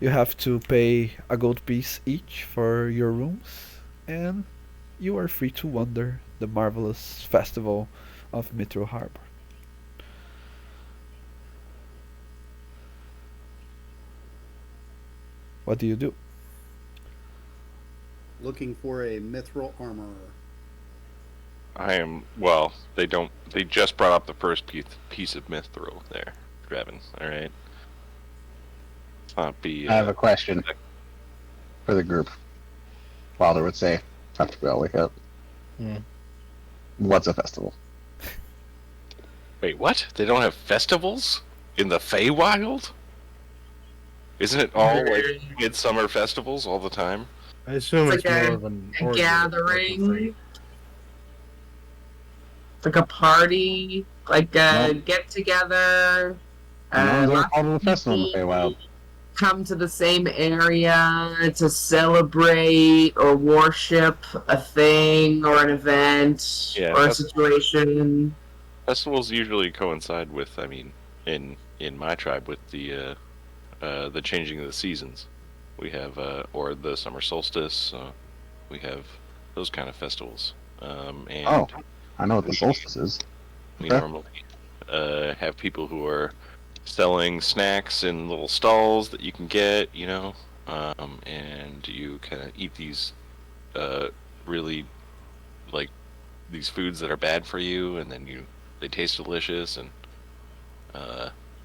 you have to pay a gold piece each for your rooms, and you are free to wander the marvelous festival of Mithril Harbor. What do you do? Looking for a mithril armorer. I am. Well, they don't. They just brought up the first piece of mithril there, Draven. All right. Not be. I have a question for the group. Wilder would say, after we all wake up. What's a festival? Wait, what? They don't have festivals in the Feywild? Isn't it all like midsummer festivals all the time? I assume It's it's, like more a- of an A orgy, gathering. Like a party, like a No. get together. No one's ever Lots called it a of festival in the people Feywild. come to the same area to celebrate or worship a thing or an event Yeah, or a that's- situation. Festivals usually coincide with, I mean, in my tribe with the changing of the seasons. We have or the summer solstice. We have those kind of festivals. And Oh, I know what the solstice is. we okay. normally have people who are selling snacks in little stalls that you can get, you know, and you kind of eat these really like these foods that are bad for you, and then they taste delicious, and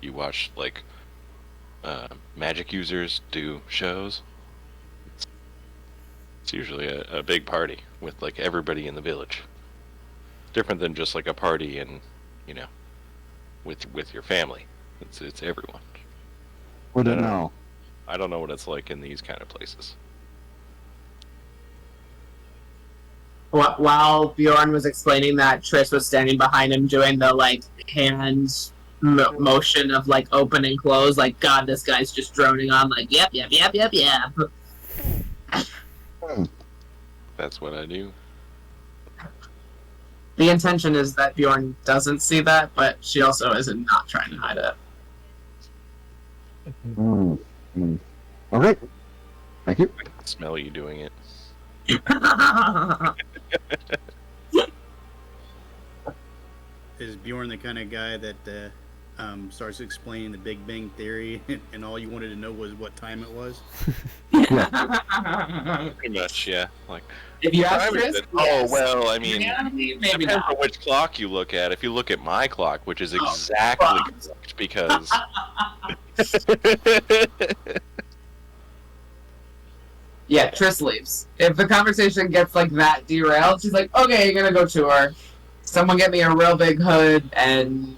you watch like magic users do shows. It's usually a big party with like everybody in the village. Different than just like a party and with your family. It's everyone. Wouldn't I don't know. I don't know what it's like in these kind of places. While Bjorn was explaining that, Triss was standing behind him doing the like hand motion of like open and close. Like, God, this guy's just droning on. Like, yep. That's what I do. The intention is that Bjorn doesn't see that, but she also isn't not trying to hide it. Okay. Thank you. I can smell you doing it. Is Bjorn the kind of guy that starts explaining the Big Bang Theory and all you wanted to know was what time it was? Pretty much, yeah. Like, If you what ask time is Triss, it? Oh well, I mean, maybe depends not. on which clock you look at. If you look at my clock, which is exactly correct, because Yeah, Triss leaves. If the conversation gets like that derailed, she's like, okay, you're gonna go to her. Someone get me a real big hood, and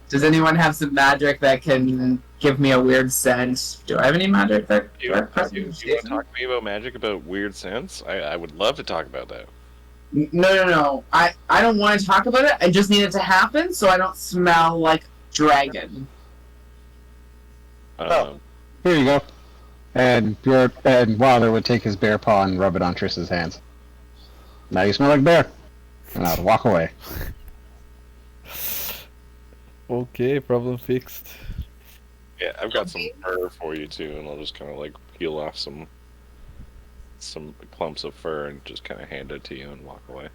does anyone have some magic that can give me a weird scent? Do I have any magic that you want to talk to me about magic, about weird scents? I would love to talk about that. No. I don't want to talk about it. I just need it to happen so I don't smell like dragon. Um, Here you go. And Bjorn and Wilder would take his bear paw and rub it on Triss's hands. Now you smell like bear. And I'd walk away. Okay, problem fixed. Yeah, I've got some fur for you too, and I'll just kind of like peel off some clumps of fur and just kind of hand it to you and walk away.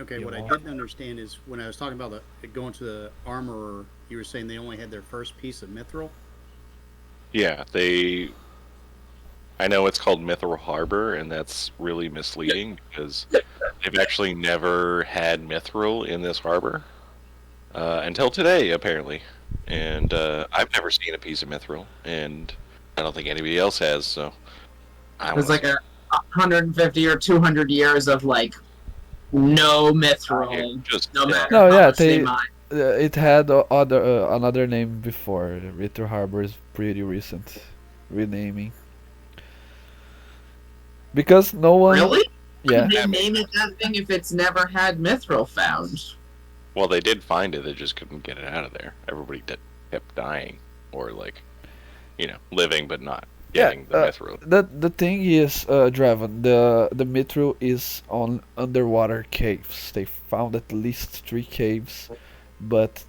Okay, what I didn't understand is when I was talking about going to the armorer, you were saying they only had their first piece of mithril? Yeah, I know it's called Mithril Harbor, and that's really misleading because they've actually never had mithril in this harbor until today, apparently. And I've never seen a piece of mithril, and I don't think anybody else has. So There's like 150 or 200 years of like no mithril, Just no matter No, how yeah, much they mine. it had another name before. Mithril Harbor is pretty recent renaming because no one. Really? Yeah, They name it that thing if it's never had mithril found. well, they did find it. They just couldn't get it out of there. Everybody kept dying, or like, living but not getting the mithril. the thing is, Draven, the mithril is on underwater caves. They found at least 3 caves, but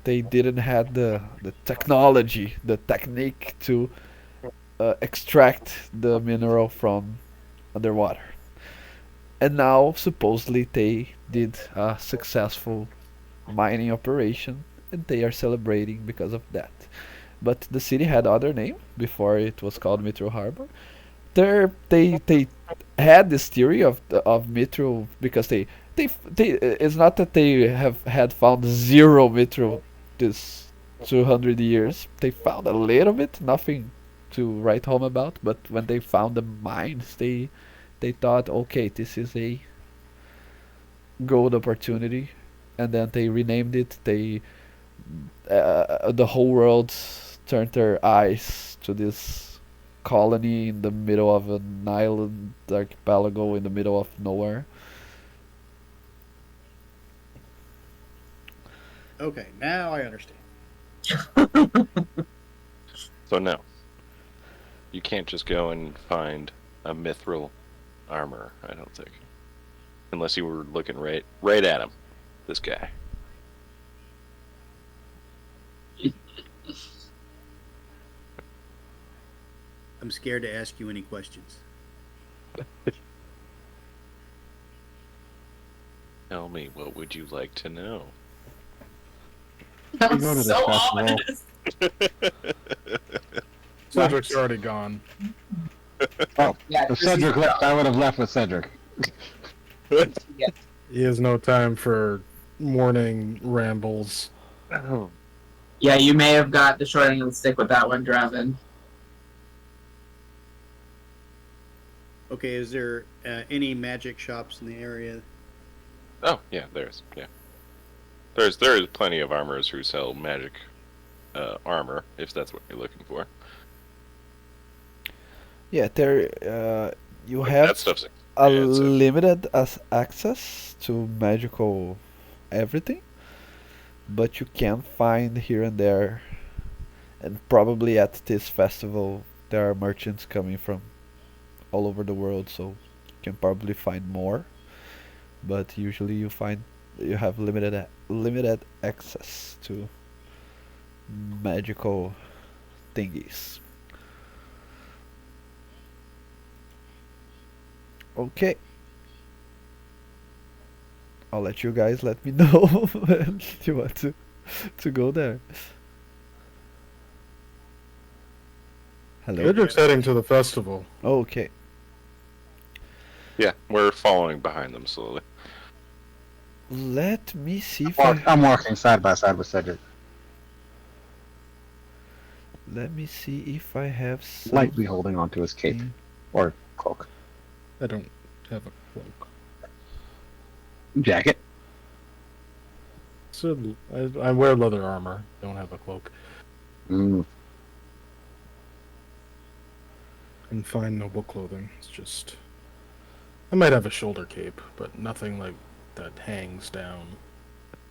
they didn't have the technology, the technique to extract the mineral from underwater. And now, supposedly, they did a successful mining operation, and they are celebrating because of that. But the city had other name before it was called Mithril Harbor. They had this theory of Mithril because they it's not that they have had found zero Mithril this 200 years. They found a little bit, nothing to write home about. But when they found the mines, they thought, okay, this is a gold opportunity, and then they renamed it. The whole world turned their eyes to this colony in the middle of an island archipelago in the middle of nowhere. Okay, now I understand. So no, you can't just go and find a mithril armor. I don't think, unless you were looking right at him. This guy. I'm scared to ask you any questions. Tell me, what would you like to know? We go to the So festival. ominous. Cedric's already gone. Oh, Yeah, if Cedric left, I would have left with Cedric. He has no time for morning rambles. Yeah, you may have got the short end of the stick with that one, Draven. Okay, is there any magic shops in the area? Oh yeah, there's plenty of armorers who sell magic armor if that's what you're looking for. Yeah, you But have that stuff's a expensive. limited access to magical everything, but you can find here and there, and probably at this festival there are merchants coming from all over the world, so you can probably find more. But usually you have limited access to magical thingies. Okay. I'll let you guys let me know when you want to go there. Hello. Cedric's heading to the festival. Okay. Yeah, we're following behind them slowly. Let me see if I I'm walking side by side with Cedric, let me see if I have some lightly holding onto his cape or cloak. I don't have a cloak. Jacket. So I wear leather armor. Don't have a cloak. Mm. And fine noble clothing. It's just I might have a shoulder cape, but nothing like that hangs down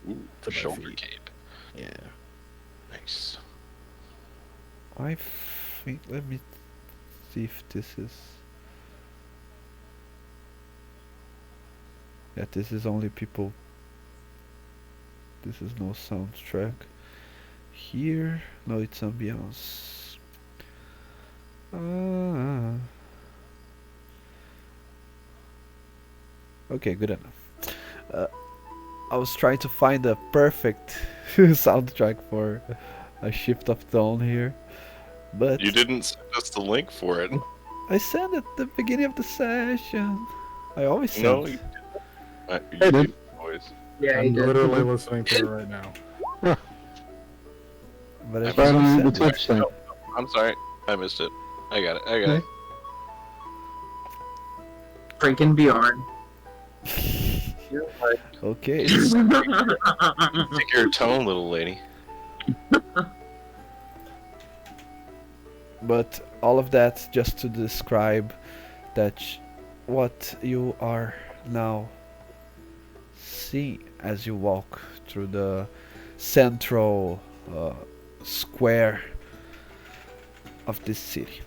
Ooh, to my shoulder feet. cape. Yeah. Nice. I think let me see if this is yeah, this is only people. This is no soundtrack. Here, no, it's ambiance. Ah. Okay, good enough. I was trying to find a perfect soundtrack for a shift of tone here, but You didn't send us the link for it. I sent it at the beginning of the session. I always send. No, you Hey, dude. Boys. Yeah, I'm literally listening to it right now. But I Right just on the sent it. Twitch thing. I'm sorry, I missed it. I got it. freaking Bjorn. Okay. Take your tone, little lady. But all of that just to describe that what you are now seeing as you walk through the central square of this city.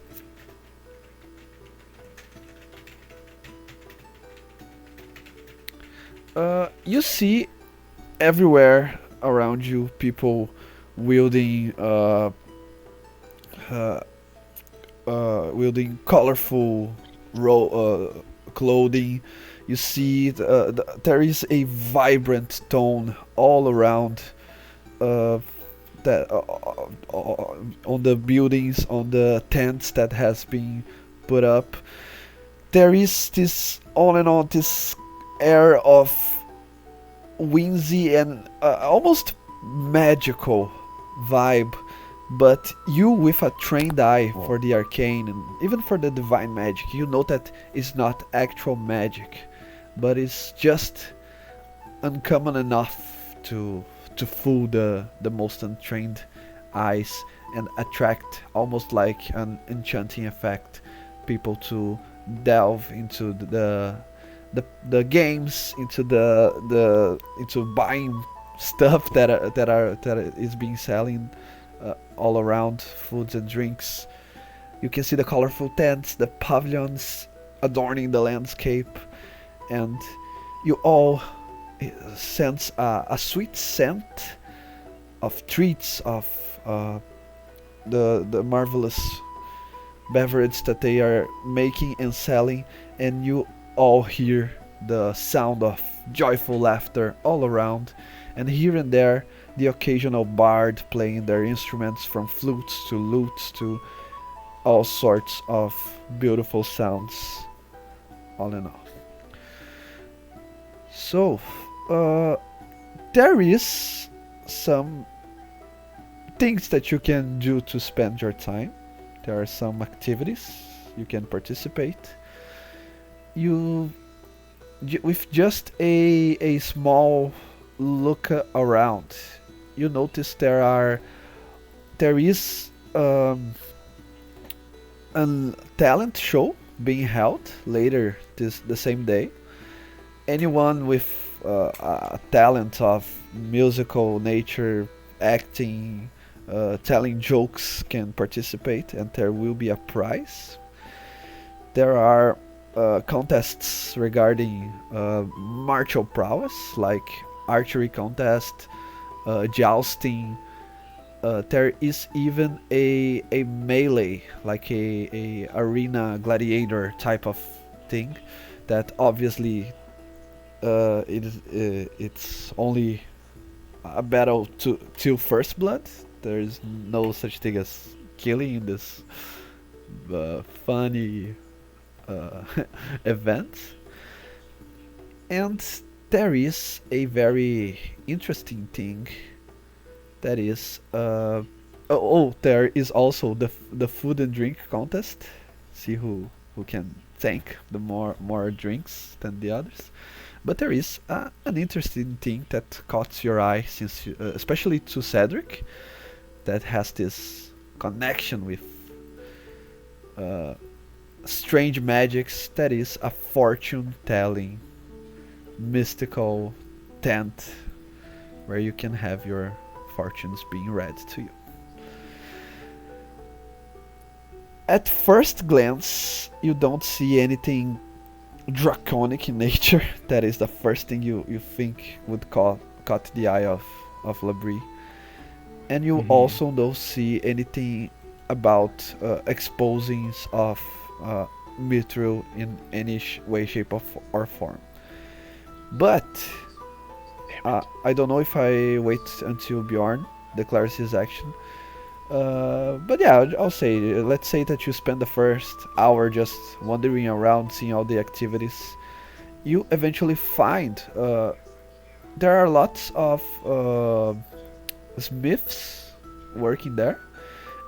You see everywhere around you people wielding uh, wielding colorful clothing. You see there is a vibrant tone all around that on the buildings, on the tents that has been put up. There is this on and on this air of whimsy and almost magical vibe, but you with a trained eye for the arcane and even for the divine magic, you know that it's not actual magic, but it's just uncommon enough to fool the most untrained eyes and attract, almost like an enchanting effect, people to delve into the games, into into buying stuff that is being selling all around, foods and drinks. You can see the colorful tents, the pavilions adorning the landscape, and you all sense a sweet scent of treats, of the marvelous beverage that they are making and selling, and you all hear the sound of joyful laughter all around, and here and there the occasional bard playing their instruments, from flutes to lutes to all sorts of beautiful sounds, all in all. So, there is some things that you can do to spend your time. There are some activities you can participate. With just a small look around, you notice there is a talent show being held later the same day. Anyone with a talent of musical nature, acting, telling jokes can participate, and there will be a prize. There are contests regarding martial prowess, like archery contest, jousting. There is even a melee, like a arena gladiator type of thing, that obviously it's only a battle till first blood. There is no such thing as killing in this funny event. And there is a very interesting thing that is there is also the food and drink contest. See who can tank the more drinks than the others. But there is an interesting thing that caught your eye, since especially to Cedric, that has this connection with strange magics. That is a fortune-telling mystical tent where you can have your fortunes being read to you. At first glance, you don't see anything draconic in nature. That is the first thing you think would caught the eye of Labrie. And you also don't see anything about exposings of mithril in any way, shape or form. But I don't know if I wait until Bjorn declares his action. But yeah, I'll say, let's say that you spend the first hour just wandering around, seeing all the activities. You eventually find there are lots of smiths working there,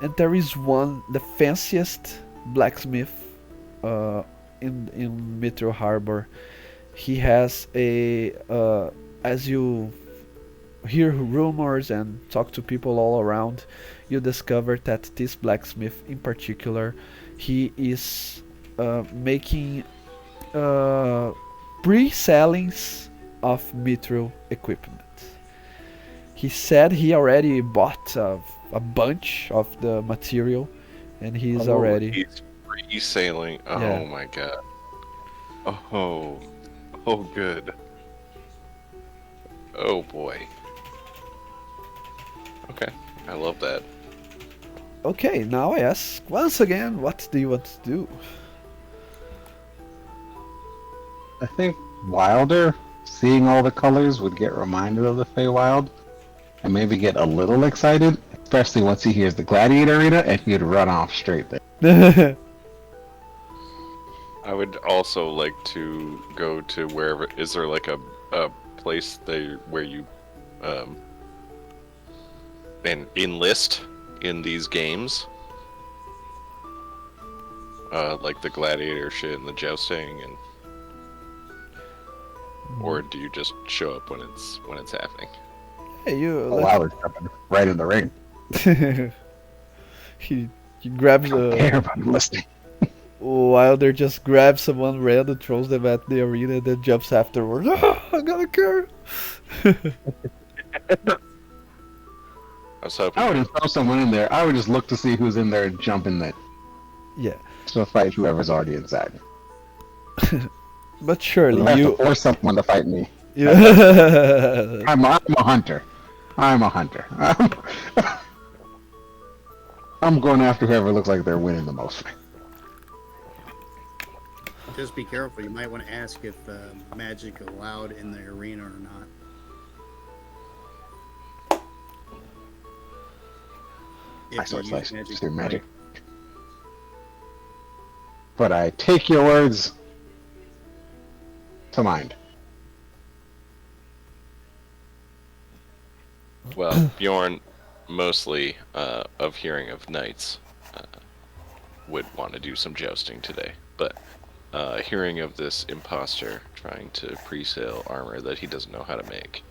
and there is one, the fanciest blacksmith in Mithril Harbor. he has a as you hear rumors and talk to people all around, you discover that this blacksmith in particular, he is making pre-sellings of mithril equipment. He said he already bought a bunch of the material, and he's already He's free-sailing. Oh Yeah. my god. Oh. Oh, good. Oh boy. Okay. I love that. Okay. Now I ask once again, what do you want to do? I think Wilder, seeing all the colors, would get reminded of the Feywild and maybe get a little excited, especially once he hears the Gladiator Arena, and he'd run off straight there. I would also like to go to wherever. Is there like a place where you enlist in these games? Like the gladiator shit and the jousting, and or do you just show up when it's happening? Hey, you. Wilder's jumping right in the ring. he grabs Don't care about enlisting. Wilder just grabs someone random, throws them at the arena, and then jumps afterwards. I gotta care. I was hoping. I would just throw someone in there. I would just look to see who's in there and jump in there Yeah, to fight whoever's already inside. but surely You'll have you. to force someone to fight me. Yeah. I'm a hunter. I'm a hunter. I'm going after whoever looks like they're winning the most. Just be careful. You might want to ask if magic allowed in the arena or not. I If sort you of use magic, do magic. But I take your words to mind. Well, Bjorn, mostly of hearing of knights, would want to do some jousting today, but hearing of this imposter trying to pre-sale armor that he doesn't know how to make,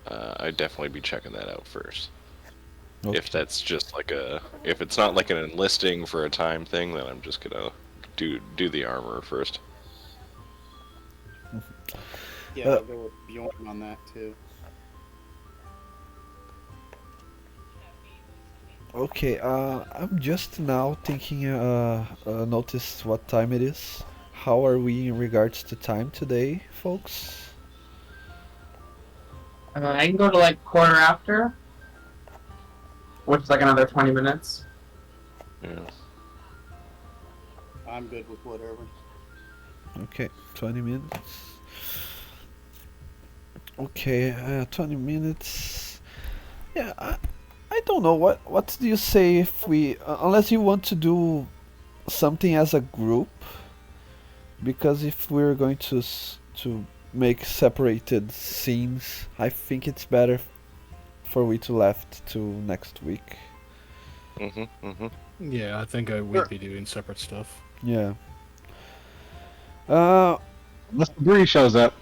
I'd definitely be checking that out first. If that's just like if it's not like an enlisting for a time thing, then I'm just gonna do the armor first. yeah, I'll go with Bjorn on that too. Okay, I'm just now thinking, noticed what time it is. How are we in regards to time today, folks? I can go to like quarter after, which is like another 20 minutes. Yeah. I'm good with whatever. Okay, 20 minutes. Okay, 20 minutes. Yeah, I don't know, what do you say if we, unless you want to do something as a group, because if we're going to make separated scenes, I think it's better for we to left to next week. Yeah, I think we'd be doing separate stuff. Yeah. Unless the Bree shows up.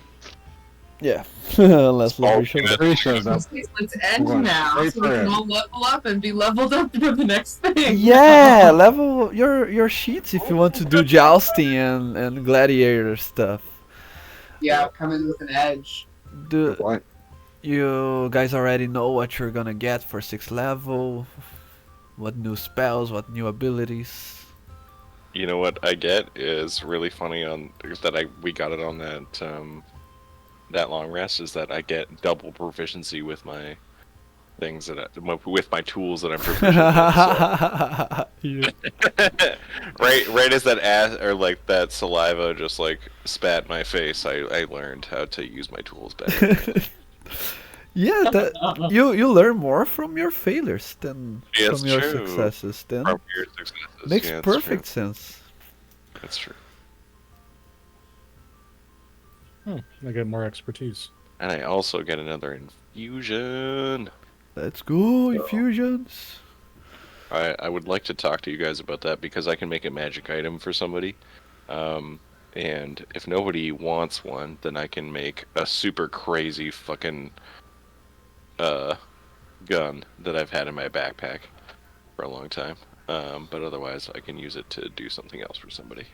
Yeah. Unless all Larry shows good. up. Bree shows up. Let's end Going now straight so we for can it. all level up and be leveled up for the next thing. Yeah, level your sheets if you want to do jousting and gladiator stuff. Yeah, come in with an edge. Do What? you guys already know what you're gonna get for 6th level? What new spells, what new abilities? You know what I get is really funny on that we got it on that long rest is that I get double proficiency with my things with my tools that I'm proficient with. So. right as that ass or like that saliva just like spat in my face, I learned how to use my tools better. Yeah, that you learn more from your failures than Yeah, from it's your true. successes. Then From your successes. makes Yeah, it's perfect true. sense. That's true. I get more expertise. And I also get another infusion. Let's go, infusions. I would like to talk to you guys about that because I can make a magic item for somebody. and if nobody wants one, then I can make a super crazy fucking gun that I've had in my backpack for a long time. But otherwise, I can use it to do something else for somebody.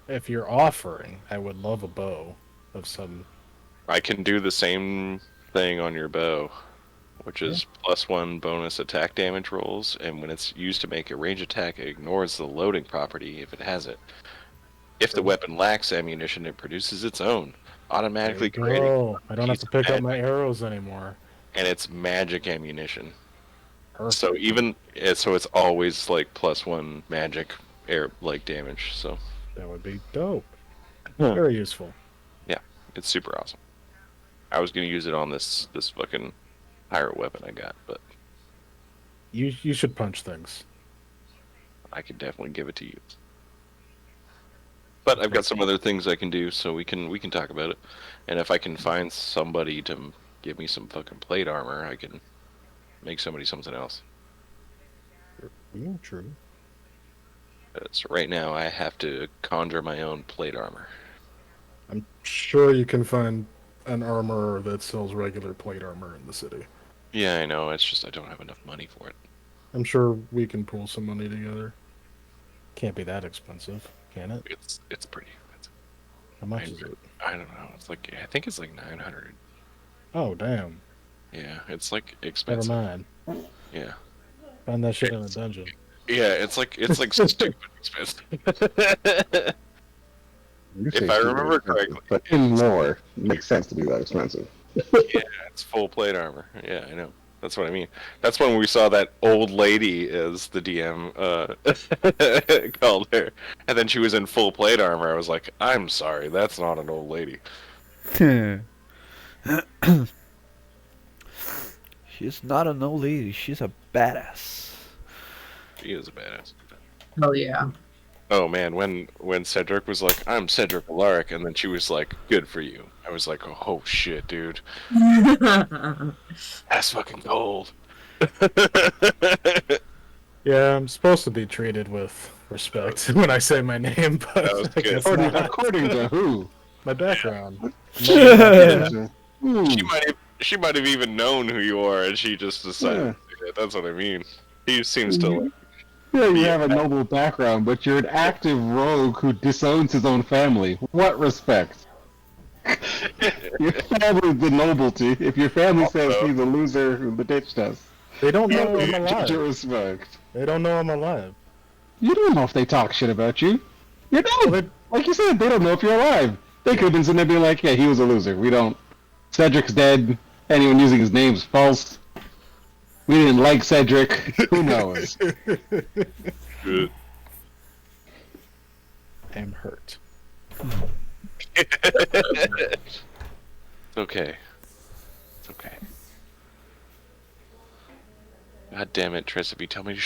If you're offering, I would love a bow of some. I can do the same thing on your bow, which is +1 bonus attack damage rolls, and when it's used to make a range attack, it ignores the loading property if it has it. If the weapon lacks ammunition, it produces its own, automatically creating. Oh, I don't have to pick up my arrows anymore. And it's magic ammunition. Perfect. So it's always like +1 magic air like damage. So That would be dope. Very useful. yeah, it's super awesome. I was gonna use it on this fucking pirate weapon I got, but You should punch things. I could definitely give it to you. But I've got some other things I can do, so we can talk about it. And if I can find somebody to give me some fucking plate armor, I can make somebody something else. Yeah, true. So right now I have to conjure my own plate armor. I'm sure you can find an armorer that sells regular plate armor in the city. Yeah, I know. It's just I don't have enough money for it. I'm sure we can pull some money together. Can't be that expensive, can it? It's pretty expensive. How much is it? I don't know. I think it's like 900. Oh, damn. Yeah, it's like Never expensive. mind. Yeah. Find that shit in a dungeon. Yeah, it's like stupid expensive. You say If I cheap, remember expensive, correctly. but in lore, it makes sense to be that expensive. Yeah, it's full plate armor. Yeah, I know. That's what I mean. That's when we saw that old lady as the DM called her. And then she was in full plate armor. I was like, I'm sorry, that's not an old lady. She's not an old lady. She's a badass. She is a badass. Hell yeah. Oh man, when Cedric was like, I'm Cedric Alaric, and then she was like, good for you. I was like, oh shit, dude. That's fucking cold. Yeah, I'm supposed to be treated with respect when I say my name, but That was I good. guess According, not. according to who? My background. Hmm. She might have even known who you are, and she just decided to do it. That's what I mean. He seems to like, Yeah, you have a noble background, but you're an active rogue who disowns his own family. What respect? Your family's the nobility. If your family says he's a loser who ditched us, They don't know I'm judge your alive. respect. They don't know I'm alive. You don't know if they talk shit about you. You don't. Well, they- Like you said, they don't know if you're alive. They could have been sitting there being like, yeah, he was a loser. We don't. Cedric's dead. Anyone using his name's false. We didn't like Cedric. Who knows? good. I'm hurt. It's okay. It's okay. God damn it, Tris, if you tell me to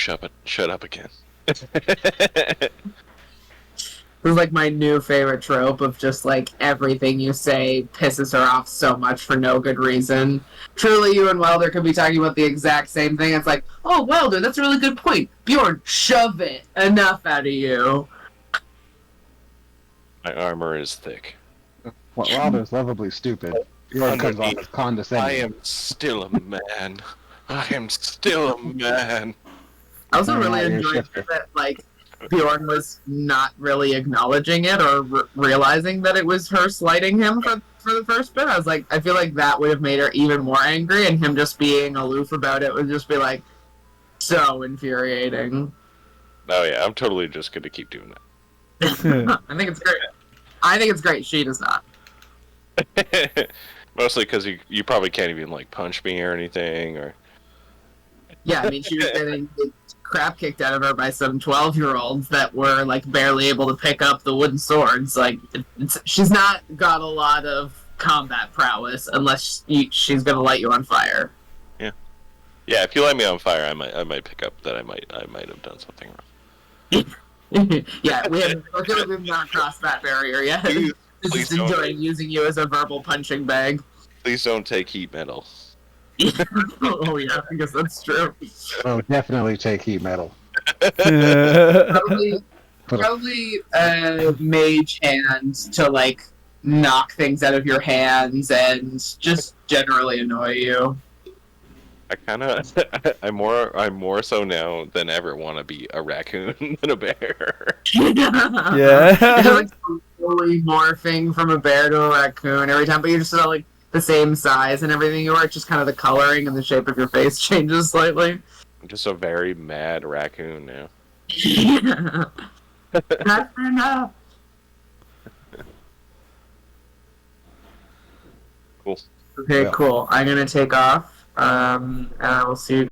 shut up again. This is like my new favorite trope of just like everything you say pisses her off so much for no good reason. Truly, you and Wilderr could be talking about the exact same thing. It's like, oh, Wilderr, that's a really good point. Bjorn, shove it. Enough out of you. My armor is thick. Well, Wilder's lovably stupid. Bjorn comes off as condescending. I am still a man. I am still a man. I also Oh, really you're a enjoyed shifter. that, like, Bjorn was not really acknowledging it or realizing that it was her slighting him for the first bit. I was like, I feel like that would have made her even more angry, and him just being aloof about it would just be like so infuriating. Oh yeah, I'm totally just gonna keep doing that. I think it's great. I think it's great. She does not. Mostly because you probably can't even like punch me or anything, or Yeah, I mean, she was getting the crap kicked out of her by some 12-year-olds that were like barely able to pick up the wooden swords. Like, she's not got a lot of combat prowess unless she's gonna light you on fire. yeah. If you light me on fire, I might pick up that I might have done something wrong. Yeah, we've not crossed that barrier yet. Please Just don't. enjoying using you as a verbal punching bag. Please don't take heat metal. Oh yeah, I guess that's true. Oh, definitely take heat metal. Probably Probably mage hand to like knock things out of your hands and just generally annoy you. I kind of, I'm more so now than ever want to be a raccoon than a bear. Yeah. You're like slowly morphing from a bear to a raccoon every time, but you're just like the same size and everything you are. It's just kind of the coloring and the shape of your face changes slightly. I'm just a very mad raccoon now. Not enough. Cool. Okay, Yeah. cool. I'm gonna take off. And I will see you